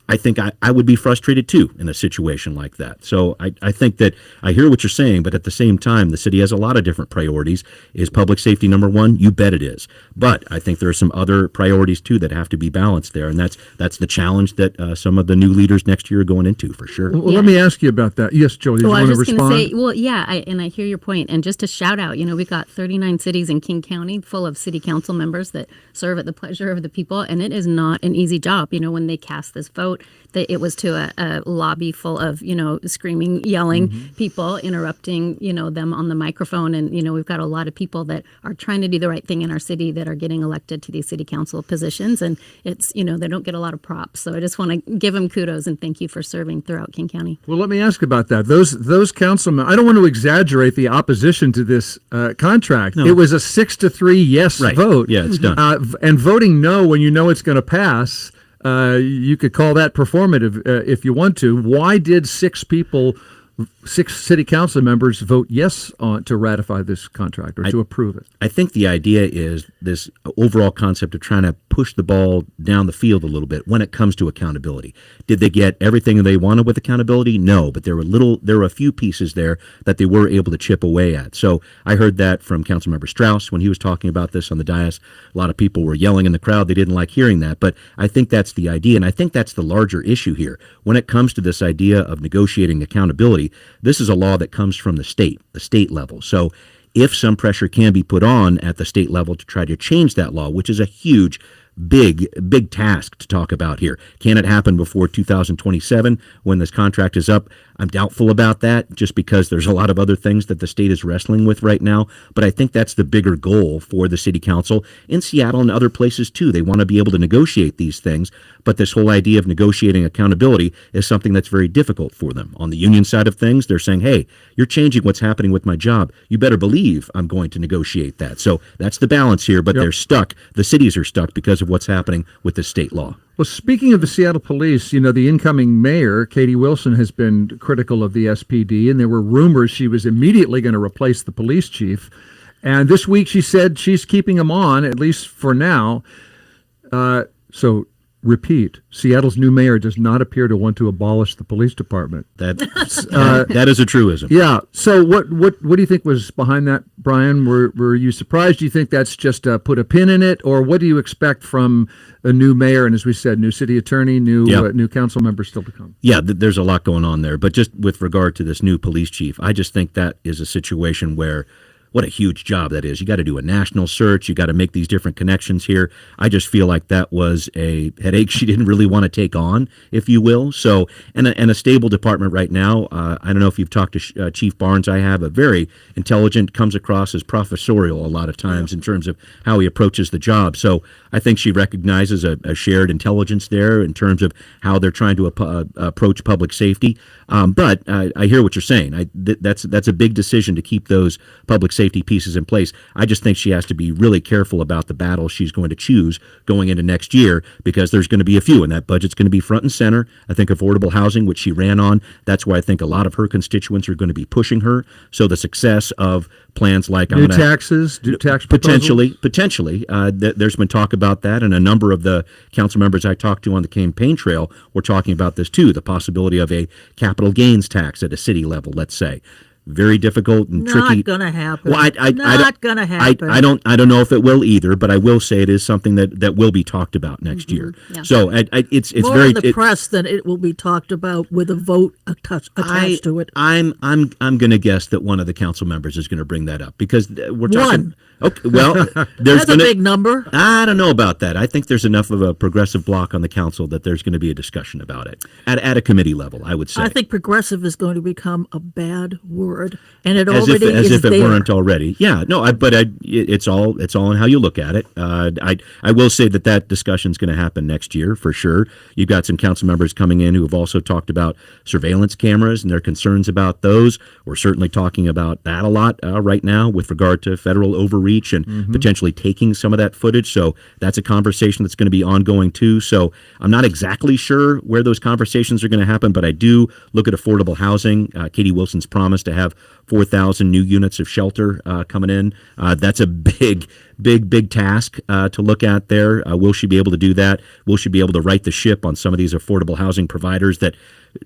I think I would be frustrated too in a situation like that. So I think that I hear what you're saying, but at the same time, the city has a lot of different priorities. Is public safety number one? You bet it is. But I think there are some other priorities too that have to be balanced there. And that's the challenge that some of the new leaders next year are going into for sure. Well, let me ask you about that. Yes, Jolie, do you want to respond? I was just going to say, I hear your point. And just to shout out, we've got 39 cities in King County full of city council members that serve at the pleasure of the people. And it is not an easy job. When they cast this vote, that it was to a lobby full of, screaming, yelling people, interrupting, them on the microphone. And, we've got a lot of people that are trying to do the right thing in our city that are getting elected to these city council positions. And it's, they don't get a lot of props. So I just want to give them kudos and thank you for serving throughout King County. Well, let me ask about that. Those councilmen, I don't want to exaggerate the opposition to this contract. No. It was a 6-3 yes vote. Yeah, it's done. And voting no when you know it's going to pass, you could call that performative if you want to. Why did 6 city council members vote yes to ratify this contract or to approve it? I think the idea is this overall concept of trying to push the ball down the field a little bit when it comes to accountability. Did they get everything they wanted with accountability? No, but there were a few pieces there that they were able to chip away at. So I heard that from Councilmember Strauss when he was talking about this on the dais. A lot of people were yelling in the crowd. They didn't like hearing that, but I think that's the idea, and I think that's the larger issue here. When it comes to this idea of negotiating accountability, this is a law that comes from the state level. So if some pressure can be put on at the state level to try to change that law, which is a huge, big task to talk about here. Can it happen before 2027 when this contract is up? I'm doubtful about that just because there's a lot of other things that the state is wrestling with right now. But I think that's the bigger goal for the city council in Seattle and other places too. They want to be able to negotiate these things. But this whole idea of negotiating accountability is something that's very difficult for them. On the union side of things, they're saying, hey, you're changing what's happening with my job. You better believe I'm going to negotiate that. So that's the balance here, but they're stuck. The cities are stuck because of what's happening with the state law. Well, speaking of the Seattle police, the incoming mayor, Katie Wilson, has been critical of the SPD, and there were rumors she was immediately going to replace the police chief. And this week she said she's keeping him on, at least for now. So repeat, Seattle's new mayor does not appear to want to abolish the police department. That is a truism. Yeah. So what do you think was behind that, Brian? Were you surprised? Do you think that's just put a pin in it, or what do you expect from a new mayor and, as we said, new city attorney, new council members still to come? Yeah, there's a lot going on there. But just with regard to this new police chief, I just think that is a situation where, what a huge job that is. You got to do a national search. You got to make these different connections here. I just feel like that was a headache she didn't really want to take on, if you will. So, and a stable department right now. I don't know if you've talked to Chief Barnes. I have. A very intelligent, comes across as professorial a lot of times in terms of how he approaches the job. So I think she recognizes a shared intelligence there in terms of how they're trying to approach public safety. But I hear what you're saying. That's a big decision to keep those public safety pieces in place. I just think she has to be really careful about the battle she's going to choose going into next year, because there's going to be a few, and that budget's going to be front and center. I think affordable housing, which she ran on, that's why I think a lot of her constituents are going to be pushing her. So the success of plans like new taxes, potentially, there's been talk about that, and a number of the council members I talked to on the campaign trail were talking about this too, the possibility of a capital gains tax at a city level, let's say. Very difficult and tricky. Not gonna happen. Well, Not gonna happen. I don't know if it will either, but I will say it is something that will be talked about next year. Yeah. So it's more very in the press than it will be talked about with a vote attached to it. I'm going to guess that one of the council members is going to bring that up, because we're talking. One. Okay, well, there's That's a big number. I don't know about that. I think there's enough of a progressive bloc on the council that there's going to be a discussion about it at a committee level, I would say. I think progressive is going to become a bad word, and it as already if is it there. weren't already. Yeah, no, it's all in how you look at it. I will say that discussion's going to happen next year for sure. You've got some council members coming in who have also talked about surveillance cameras and their concerns about those. We're certainly talking about that a lot right now with regard to federal overreach and potentially taking some of that footage. So that's a conversation that's going to be ongoing too. So I'm not exactly sure where those conversations are going to happen, but I do look at affordable housing. Katie Wilson's promised to have 4,000 new units of shelter coming in. That's a big task to look at there. Will she be able to do that? Will she be able to right the ship on some of these affordable housing providers that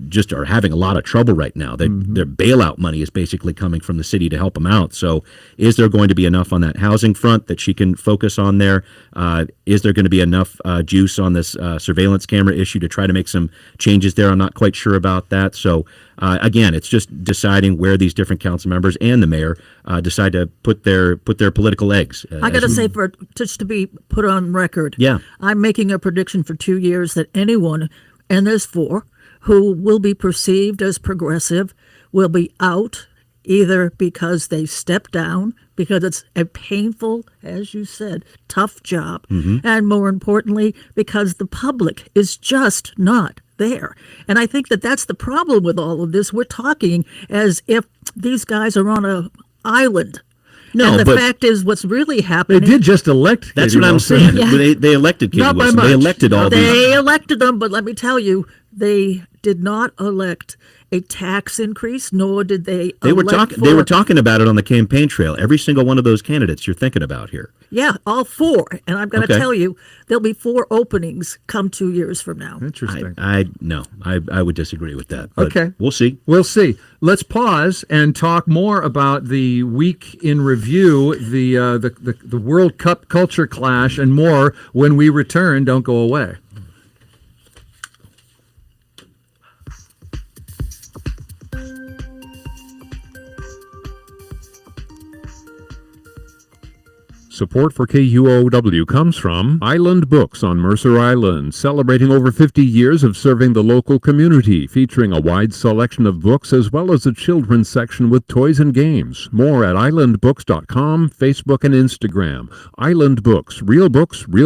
just are having a lot of trouble right now? Their bailout money is basically coming from the city to help them out. So is there going to be enough on that housing front that she can focus on there? Is there going to be enough juice on this surveillance camera issue to try to make some changes there? I'm not quite sure about that. So again, it's just deciding where these different council members and the mayor decide to put their political eggs. I got to say, for just to be put on record, I'm making a prediction for 2 years that anyone, and there's 4, who will be perceived as progressive will be out, either because they step down, because it's a painful, as you said, tough job, and more importantly, because the public is just not there. And I think that that's the problem with all of this. We're talking as if these guys are on an island. No, and the but fact is, what's really happening. They did just elect. That's Katie what I'm Wilson. saying. Yeah. They elected Katie Not by Wilson. much. They elected all these. They elected them, but let me tell you, they did not elect a tax increase, nor did they. They were talking about it on the campaign trail. Every single one of those candidates you're thinking about here. Yeah, all 4, and I'm going to Okay. tell you, there'll be 4 openings come 2 years from now. Interesting. I would disagree with that. But Okay. we'll see. We'll see. Let's pause and talk more about the week in review, the World Cup culture clash, and more when we return. Don't go away. Support for KUOW comes from Island Books on Mercer Island, celebrating over 50 years of serving the local community, featuring a wide selection of books as well as a children's section with toys and games. More at islandbooks.com, Facebook, and Instagram. Island Books, real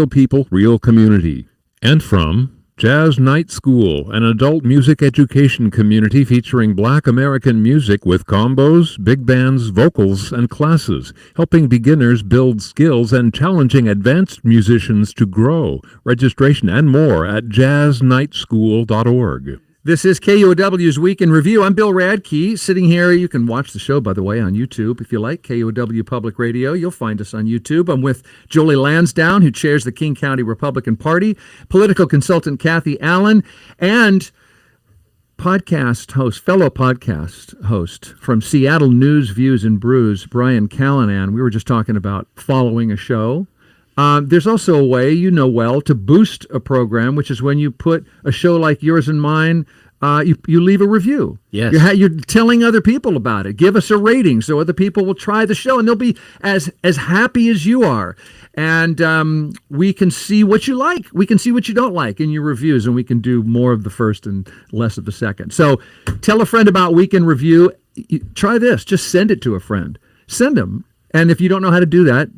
people, real community. And from Jazz Night School, an adult music education community featuring Black American music with combos, big bands, vocals, and classes, helping beginners build skills and challenging advanced musicians to grow. Registration and more at jazznightschool.org. This is KUOW's Week in Review. I'm Bill Radke, sitting here. You can watch the show, by the way, on YouTube if you like, KUOW Public Radio. You'll find us on YouTube. I'm with Jolie Lansdowne, who chairs the King County Republican Party, political consultant Cathy Allen, and fellow podcast host from Seattle News, Views, and Brews, Brian Callanan. We were just talking about following a show. There's also a way, you know well, to boost a program, which is when you put a show like yours and mine, you leave a review. Yes. You're telling other people about it. Give us a rating so other people will try the show, and they'll be as happy as you are. And we can see what you like. We can see what you don't like in your reviews, and we can do more of the first and less of the second. So tell a friend about Week in Review. Try this. Just send it to a friend. Send them. And if you don't know how to do that,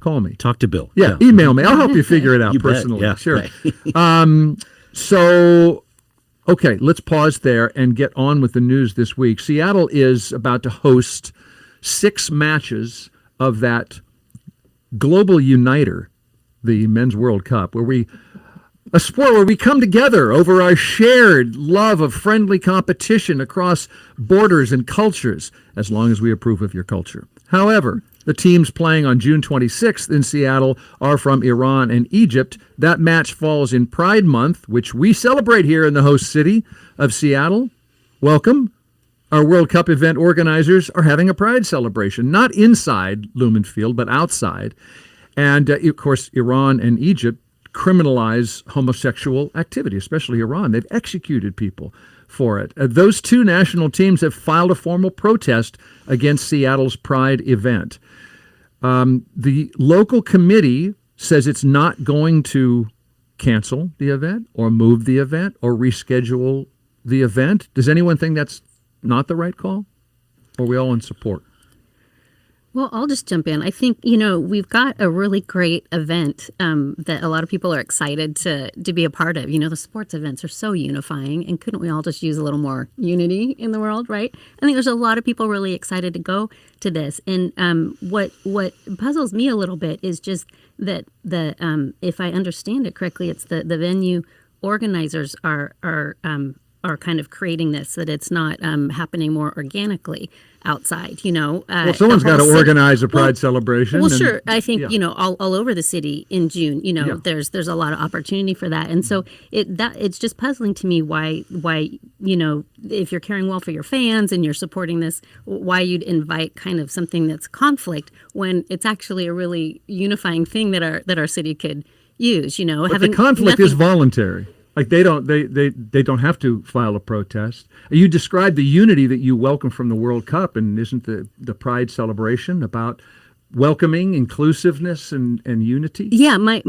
call me. Talk to Bill. Yeah, email me. I'll help you figure it out personally. Yeah, sure. Right. Okay, let's pause there and get on with the news this week. Seattle is about to host 6 matches of that global uniter, the Men's World Cup, a sport where we come together over our shared love of friendly competition across borders and cultures, as long as we approve of your culture. However, the teams playing on June 26th in Seattle are from Iran and Egypt. That match falls in Pride Month, which we celebrate here in the host city of Seattle. Welcome. Our World Cup event organizers are having a Pride celebration, not inside Lumen Field, but outside. And, of course, Iran and Egypt criminalize homosexual activity, especially Iran. They've executed people for it. Those 2 national teams have filed a formal protest against Seattle's Pride event. The local committee says it's not going to cancel the event or move the event or reschedule the event. Does anyone think that's not the right call? Or are we all in support? Well, I'll just jump in. I think, we've got a really great event that a lot of people are excited to be a part of. The sports events are so unifying, and couldn't we all just use a little more unity in the world, right? I think there's a lot of people really excited to go to this. And what puzzles me a little bit is just that if I understand it correctly, it's the venue organizers are kind of creating this, that it's not happening more organically outside, well, someone's got to organize a Pride celebration. Well, sure. I think, all over the city in June, there's a lot of opportunity for that. And so it's just puzzling to me why, if you're caring well for your fans and you're supporting this, why you'd invite kind of something that's conflict when it's actually a really unifying thing that our city could use, But the conflict is voluntary. Like they don't have to file a protest. You described the unity that you welcome from the World Cup, and isn't the Pride celebration about welcoming, inclusiveness, and unity? Yeah, my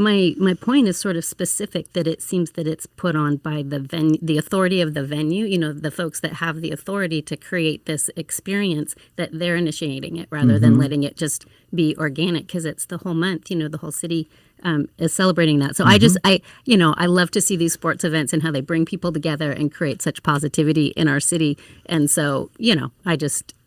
point is sort of specific, that it seems that it's put on by the authority of the venue, the folks that have the authority to create this experience, that they're initiating it rather than letting it just be organic, because it's the whole month, the whole city is celebrating that. So I love to see these sports events and how they bring people together and create such positivity in our city. And so,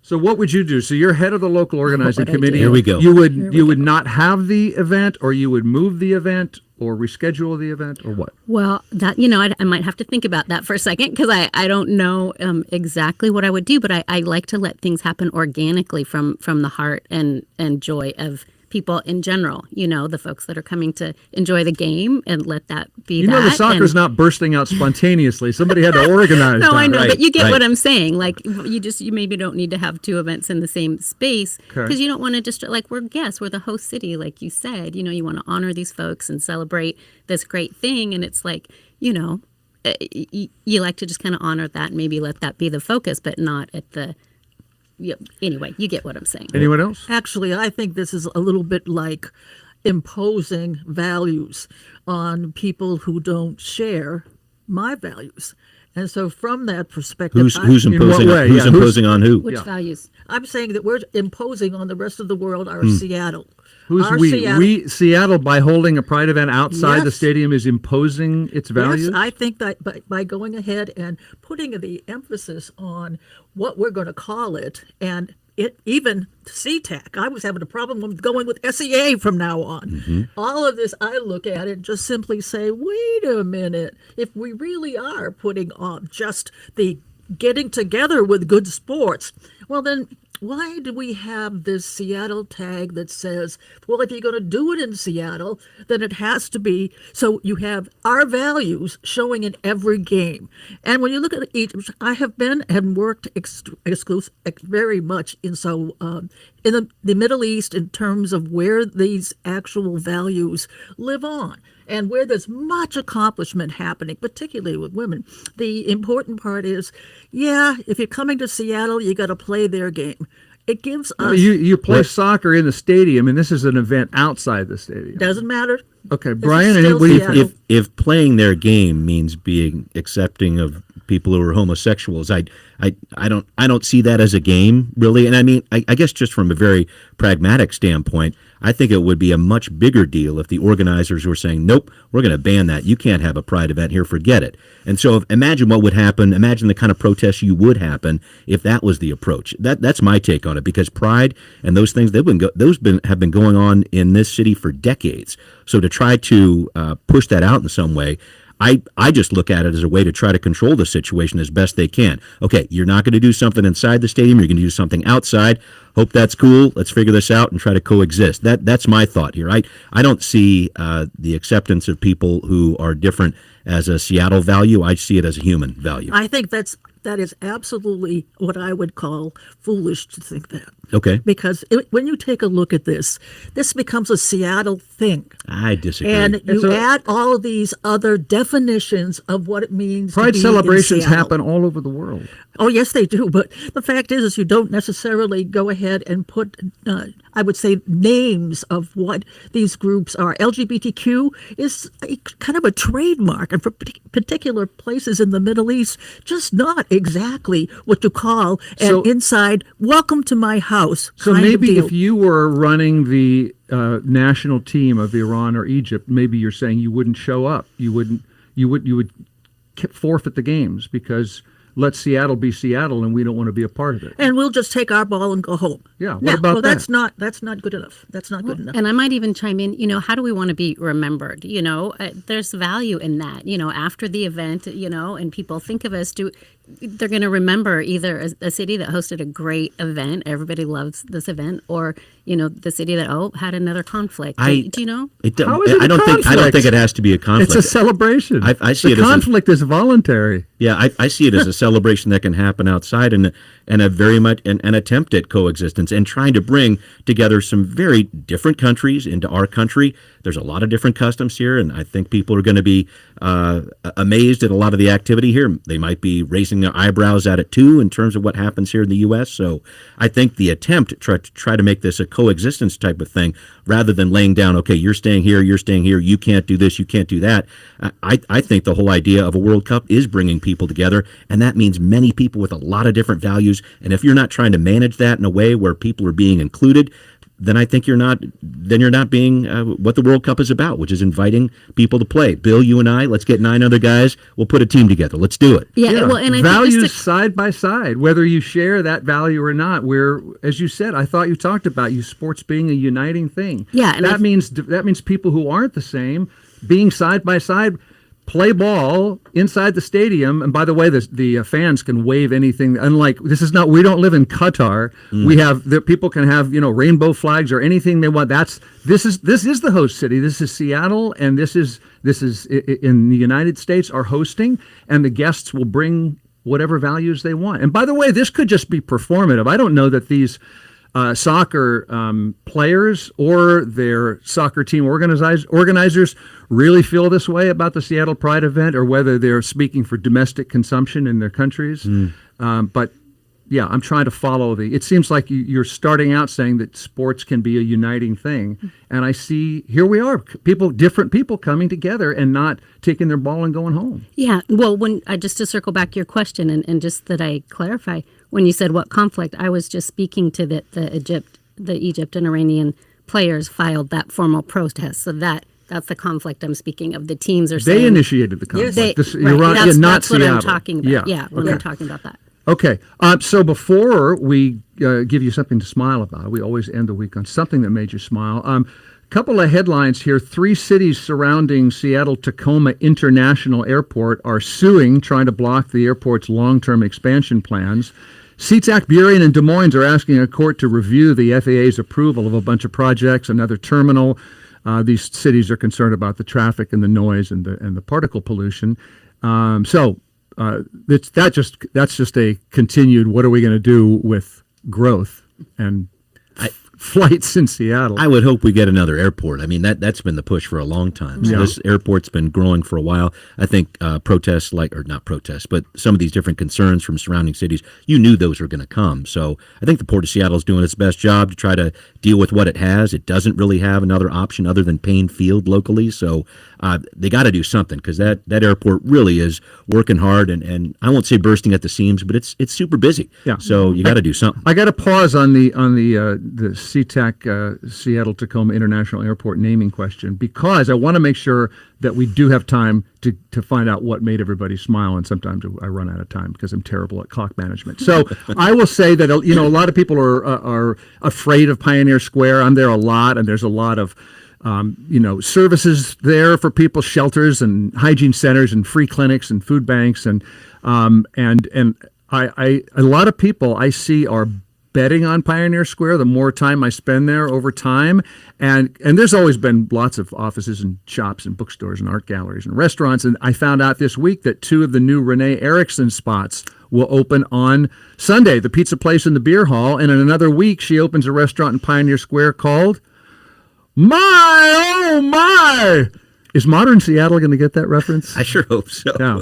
So what would you do? So you're head of the local organizing committee. Here we go. You would not have the event, or you would move the event, or reschedule the event, or what? Well, that, I might have to think about that for a second, because I don't know exactly what I would do, but I like to let things happen organically from the heart and joy of people in general, the folks that are coming to enjoy the game, and let that be the soccer's not bursting out spontaneously. Somebody had to organize No, that. I know, Right, but you get right. what I'm saying. Like, you maybe don't need to have 2 events in the same space, because you don't want to just, like, we're the host city, like you said, you want to honor these folks and celebrate this great thing. And it's like, you like to just kind of honor that and maybe let that be the focus, but not at the yeah, anyway, you get what I'm saying. Anyone else? Actually, I think this is a little bit like imposing values on people who don't share my values. And so from that perspective, Who's imposing? Who's imposing on who? Which values? I'm saying that we're imposing on the rest of the world our Seattle. Who's Our we? Seattle. Seattle, by holding a pride event outside the Yes. stadium, is imposing its values? Yes, I think that by going ahead and putting the emphasis on what we're going to call it, and it even SeaTac, I was having a problem with going with SEA from now on. All of this, I look at it and just simply say, wait a minute, if we really are putting on just the getting together with good sports, well then, why do we have this Seattle tag that says, well, if you're going to do it in Seattle, then it has to be, so you have our values showing in every game. And when you look at each, I have been and worked very much in in the Middle East in terms of where these actual values live on. And where there's much accomplishment happening, particularly with women, the important part is, if you're coming to Seattle, you got to play their game. It gives us... You play soccer in the stadium, and this is an event outside the stadium. Doesn't matter. Okay, Brian, if playing their game means being accepting of people who are homosexuals, I don't see that as a game, really. And I mean, I guess just from a very pragmatic standpoint, I think it would be a much bigger deal if the organizers were saying, nope, we're going to ban that. You can't have a pride event here. Forget it. And so imagine what would happen. Imagine the kind of protests you would happen if that was the approach. That's my take on it, because pride and those things, have been going on in this city for decades. So to try to push that out in some way, I just look at it as a way to try to control the situation as best they can. Okay, you're not going to do something inside the stadium. You're going to do something outside. Hope that's cool. Let's figure this out and try to coexist. That's my thought here. I don't see the acceptance of people who are different as a Seattle value. I see it as a human value. I think that is absolutely what I would call foolish to think that. Okay. Because when you take a look at this becomes a Seattle thing. I disagree. And you add all of these other definitions of what it means Pride to be celebrations in Seattle. happen all over the world. Oh, yes, they do. But the fact is you don't necessarily go ahead and put, I would say, names of what these groups are. LGBTQ is kind of a trademark, and for particular places in the Middle East, just not exactly what you call an inside, welcome to my house. So maybe if you were running the national team of Iran or Egypt, maybe you're saying you wouldn't show up. You would forfeit the games because let Seattle be Seattle, and we don't want to be a part of it. And we'll just take our ball and go home. Yeah. What about that? That's not good enough. That's not good enough. And I might even chime in, how do we want to be remembered? There's value in that, after the event, and people think of us, they're going to remember either a city that hosted a great event, everybody loves this event, or, the city that, had another conflict. Do you know? How is it I don't think it has to be a conflict. It's a celebration. I see the conflict is voluntary. Yeah, I see it as a celebration that can happen outside and a very much an attempt at coexistence and trying to bring together some very different countries into our country. There's a lot of different customs here, and I think people are going to be amazed at a lot of the activity here. They might be raising their eyebrows at it too in terms of what happens here in the U.S. So I think the attempt to try to make this a coexistence type of thing, rather than laying down, okay, you're staying here, you can't do this, you can't do that. I think the whole idea of a World Cup is bringing people together, and that means many people with a lot of different values. And if you're not trying to manage that in a way where people are being included, then I think you're not being what the World Cup is about, which is inviting people to play. Bill, you and I, let's get 9 other guys. We'll put a team together. Let's do it. Yeah. Well, and I values think side by side, whether you share that value or not. Where, as you said, I thought you talked about sports being a uniting thing. Yeah, and that means people who aren't the same being side by side. Play ball inside the stadium, and by the way, the fans can wave anything. Unlike we don't live in Qatar. We have people can have rainbow flags or anything they want. This is the host city. This is Seattle, and this is in the United States are hosting, and the guests will bring whatever values they want. And by the way, this could just be performative. I don't know that these soccer players or their soccer team organizers really feel this way about the Seattle Pride event, or whether they're speaking for domestic consumption in their countries. But I'm trying to follow it seems like you're starting out saying that sports can be a uniting thing. And I see, here we are, different people coming together and not taking their ball and going home. Yeah. Well, just to circle back to your question and just that I clarify, when you said what conflict, I was just speaking to the Egypt and Iranian players filed that formal protest. So that's the conflict I'm speaking of. The teams are saying... They initiated the conflict. That's not what Seattle. I'm talking about. Yeah, when I'm talking about that. Okay. So before we give you something to smile about, we always end the week on something that made you smile. Couple of headlines here. 3 cities surrounding Seattle-Tacoma International Airport are suing, trying to block the airport's long-term expansion plans. SeaTac, Burien, and Des Moines are asking a court to review the FAA's approval of a bunch of projects, another terminal. These cities are concerned about the traffic and the noise and the particle pollution. That's just a continued. What are we going to do with growth and flights in Seattle? I would hope we get another airport. I mean, that's been the push for a long time. So this airport's been growing for a while. I think protests not protests, but some of these different concerns from surrounding cities, you knew those were going to come. So I think the Port of Seattle is doing its best job to try to deal with what it has. It doesn't really have another option other than Payne Field locally. So they got to do something, because that airport really is working hard, and I won't say bursting at the seams, but it's super busy. Yeah. So you got to do something. I got to pause on the SeaTac Seattle-Tacoma International Airport naming question, because I want to make sure that we do have time to find out what made everybody smile, and sometimes I run out of time because I'm terrible at clock management. So I will say that a lot of people are afraid of Pioneer Square. I'm there a lot, and there's a lot of services there for people, shelters and hygiene centers and free clinics and food banks, and a lot of people I see are betting on Pioneer Square the more time I spend there over time. And there's always been lots of offices and shops and bookstores and art galleries and restaurants. And I found out this week that 2 of the new Renee Erickson spots will open on Sunday, the pizza place and the beer hall. And in another week, she opens a restaurant in Pioneer Square called My Oh My. Is Modern Seattle going to get that reference? I sure hope so. Yeah.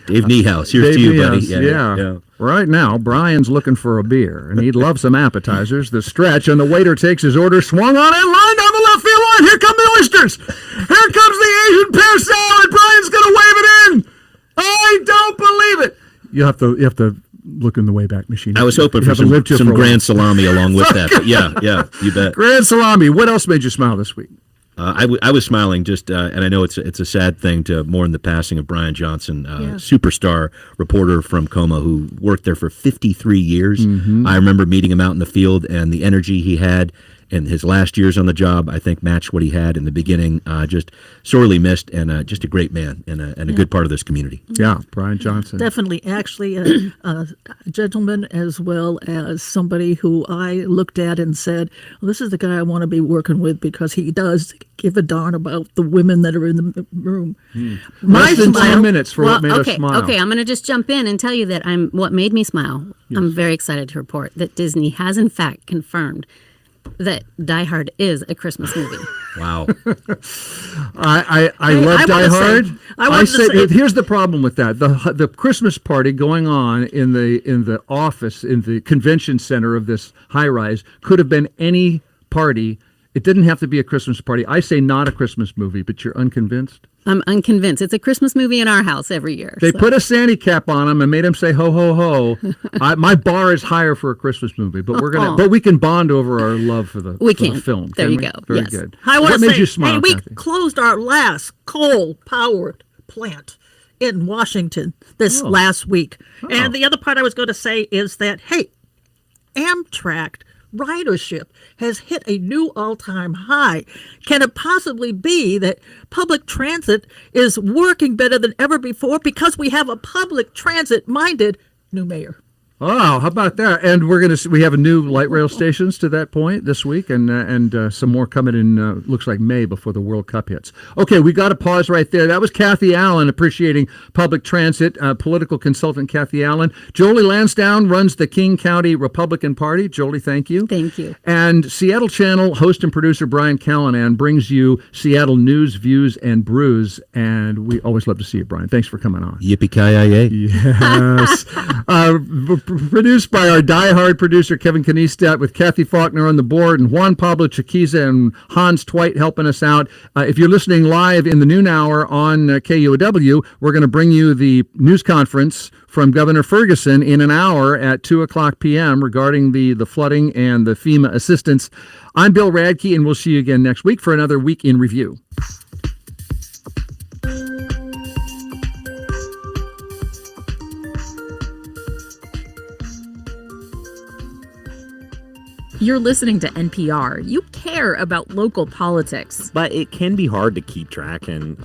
Dave Niehaus, here's to you, buddy. Yeah. Right now, Brian's looking for a beer, and he'd love some appetizers. The stretch, and the waiter takes his order, swung on in line down the left field line. Here come the oysters. Here comes the Asian pear salad. Brian's going to wave it in. I don't believe it. You have to look in the Wayback Machine. I was hoping for some grand salami along with that. But yeah, you bet. Grand salami. What else made you smile this week? I was smiling just, and I know it's a sad thing to mourn the passing of Brian Johnson, superstar reporter from Como who worked there for 53 years. Mm-hmm. I remember meeting him out in the field, and the energy he had in his last years on the job, I think, matched what he had in the beginning. Just sorely missed, and just a great man and a good part of this community. Yeah, Brian Johnson. Definitely, actually, a gentleman, as well as somebody who I looked at and said, well, this is the guy I want to be working with, because he does give a darn about the women that are in the room. Less than 10 minutes for what made us smile. Okay, I'm going to just jump in and tell you that what made me smile. Yes. I'm very excited to report that Disney has in fact confirmed that Die Hard is a Christmas movie. Wow. I love Die Hard. Here's the problem with that. The Christmas party going on in the office, in the convention center of this high rise, could have been any party. It didn't have to be a Christmas party. I say not a Christmas movie, but you're unconvinced? I'm unconvinced. It's a Christmas movie in our house every year. They put a Santa cap on him and made him say ho ho ho. My bar is higher for a Christmas movie, but but we can bond over our love for the film. There you go. Very yes. good. I want to say, you smile, we Cathy? closed our last coal-powered plant in Washington this last week. And the other part I was going to say is that, hey, Amtrak ridership has hit a new all-time high. Can it possibly be that public transit is working better than ever before because we have a public transit-minded new mayor? Oh, how about that? And we have a new light rail stations to that point this week, and some more coming in. Looks like May before the World Cup hits. Okay, we got to pause right there. That was Cathy Allen appreciating public transit. Political consultant Cathy Allen. Jolie Lansdowne runs the King County Republican Party. Jolie, thank you. Thank you. And Seattle Channel host and producer Brian Callanan brings you Seattle news, views, and brews. And we always love to see you, Brian. Thanks for coming on. Yippee-ki-yay. Yes. produced by our diehard producer, Kevin Kniestat, with Kathy Faulkner on the board and Juan Pablo Chiquiza and Hans Twite helping us out. If you're listening live in the noon hour on KUOW, we're going to bring you the news conference from Governor Ferguson in an hour at 2 o'clock p.m. regarding the flooding and the FEMA assistance. I'm Bill Radke, and we'll see you again next week for another Week in Review. You're listening to NPR. You care about local politics. But it can be hard to keep track and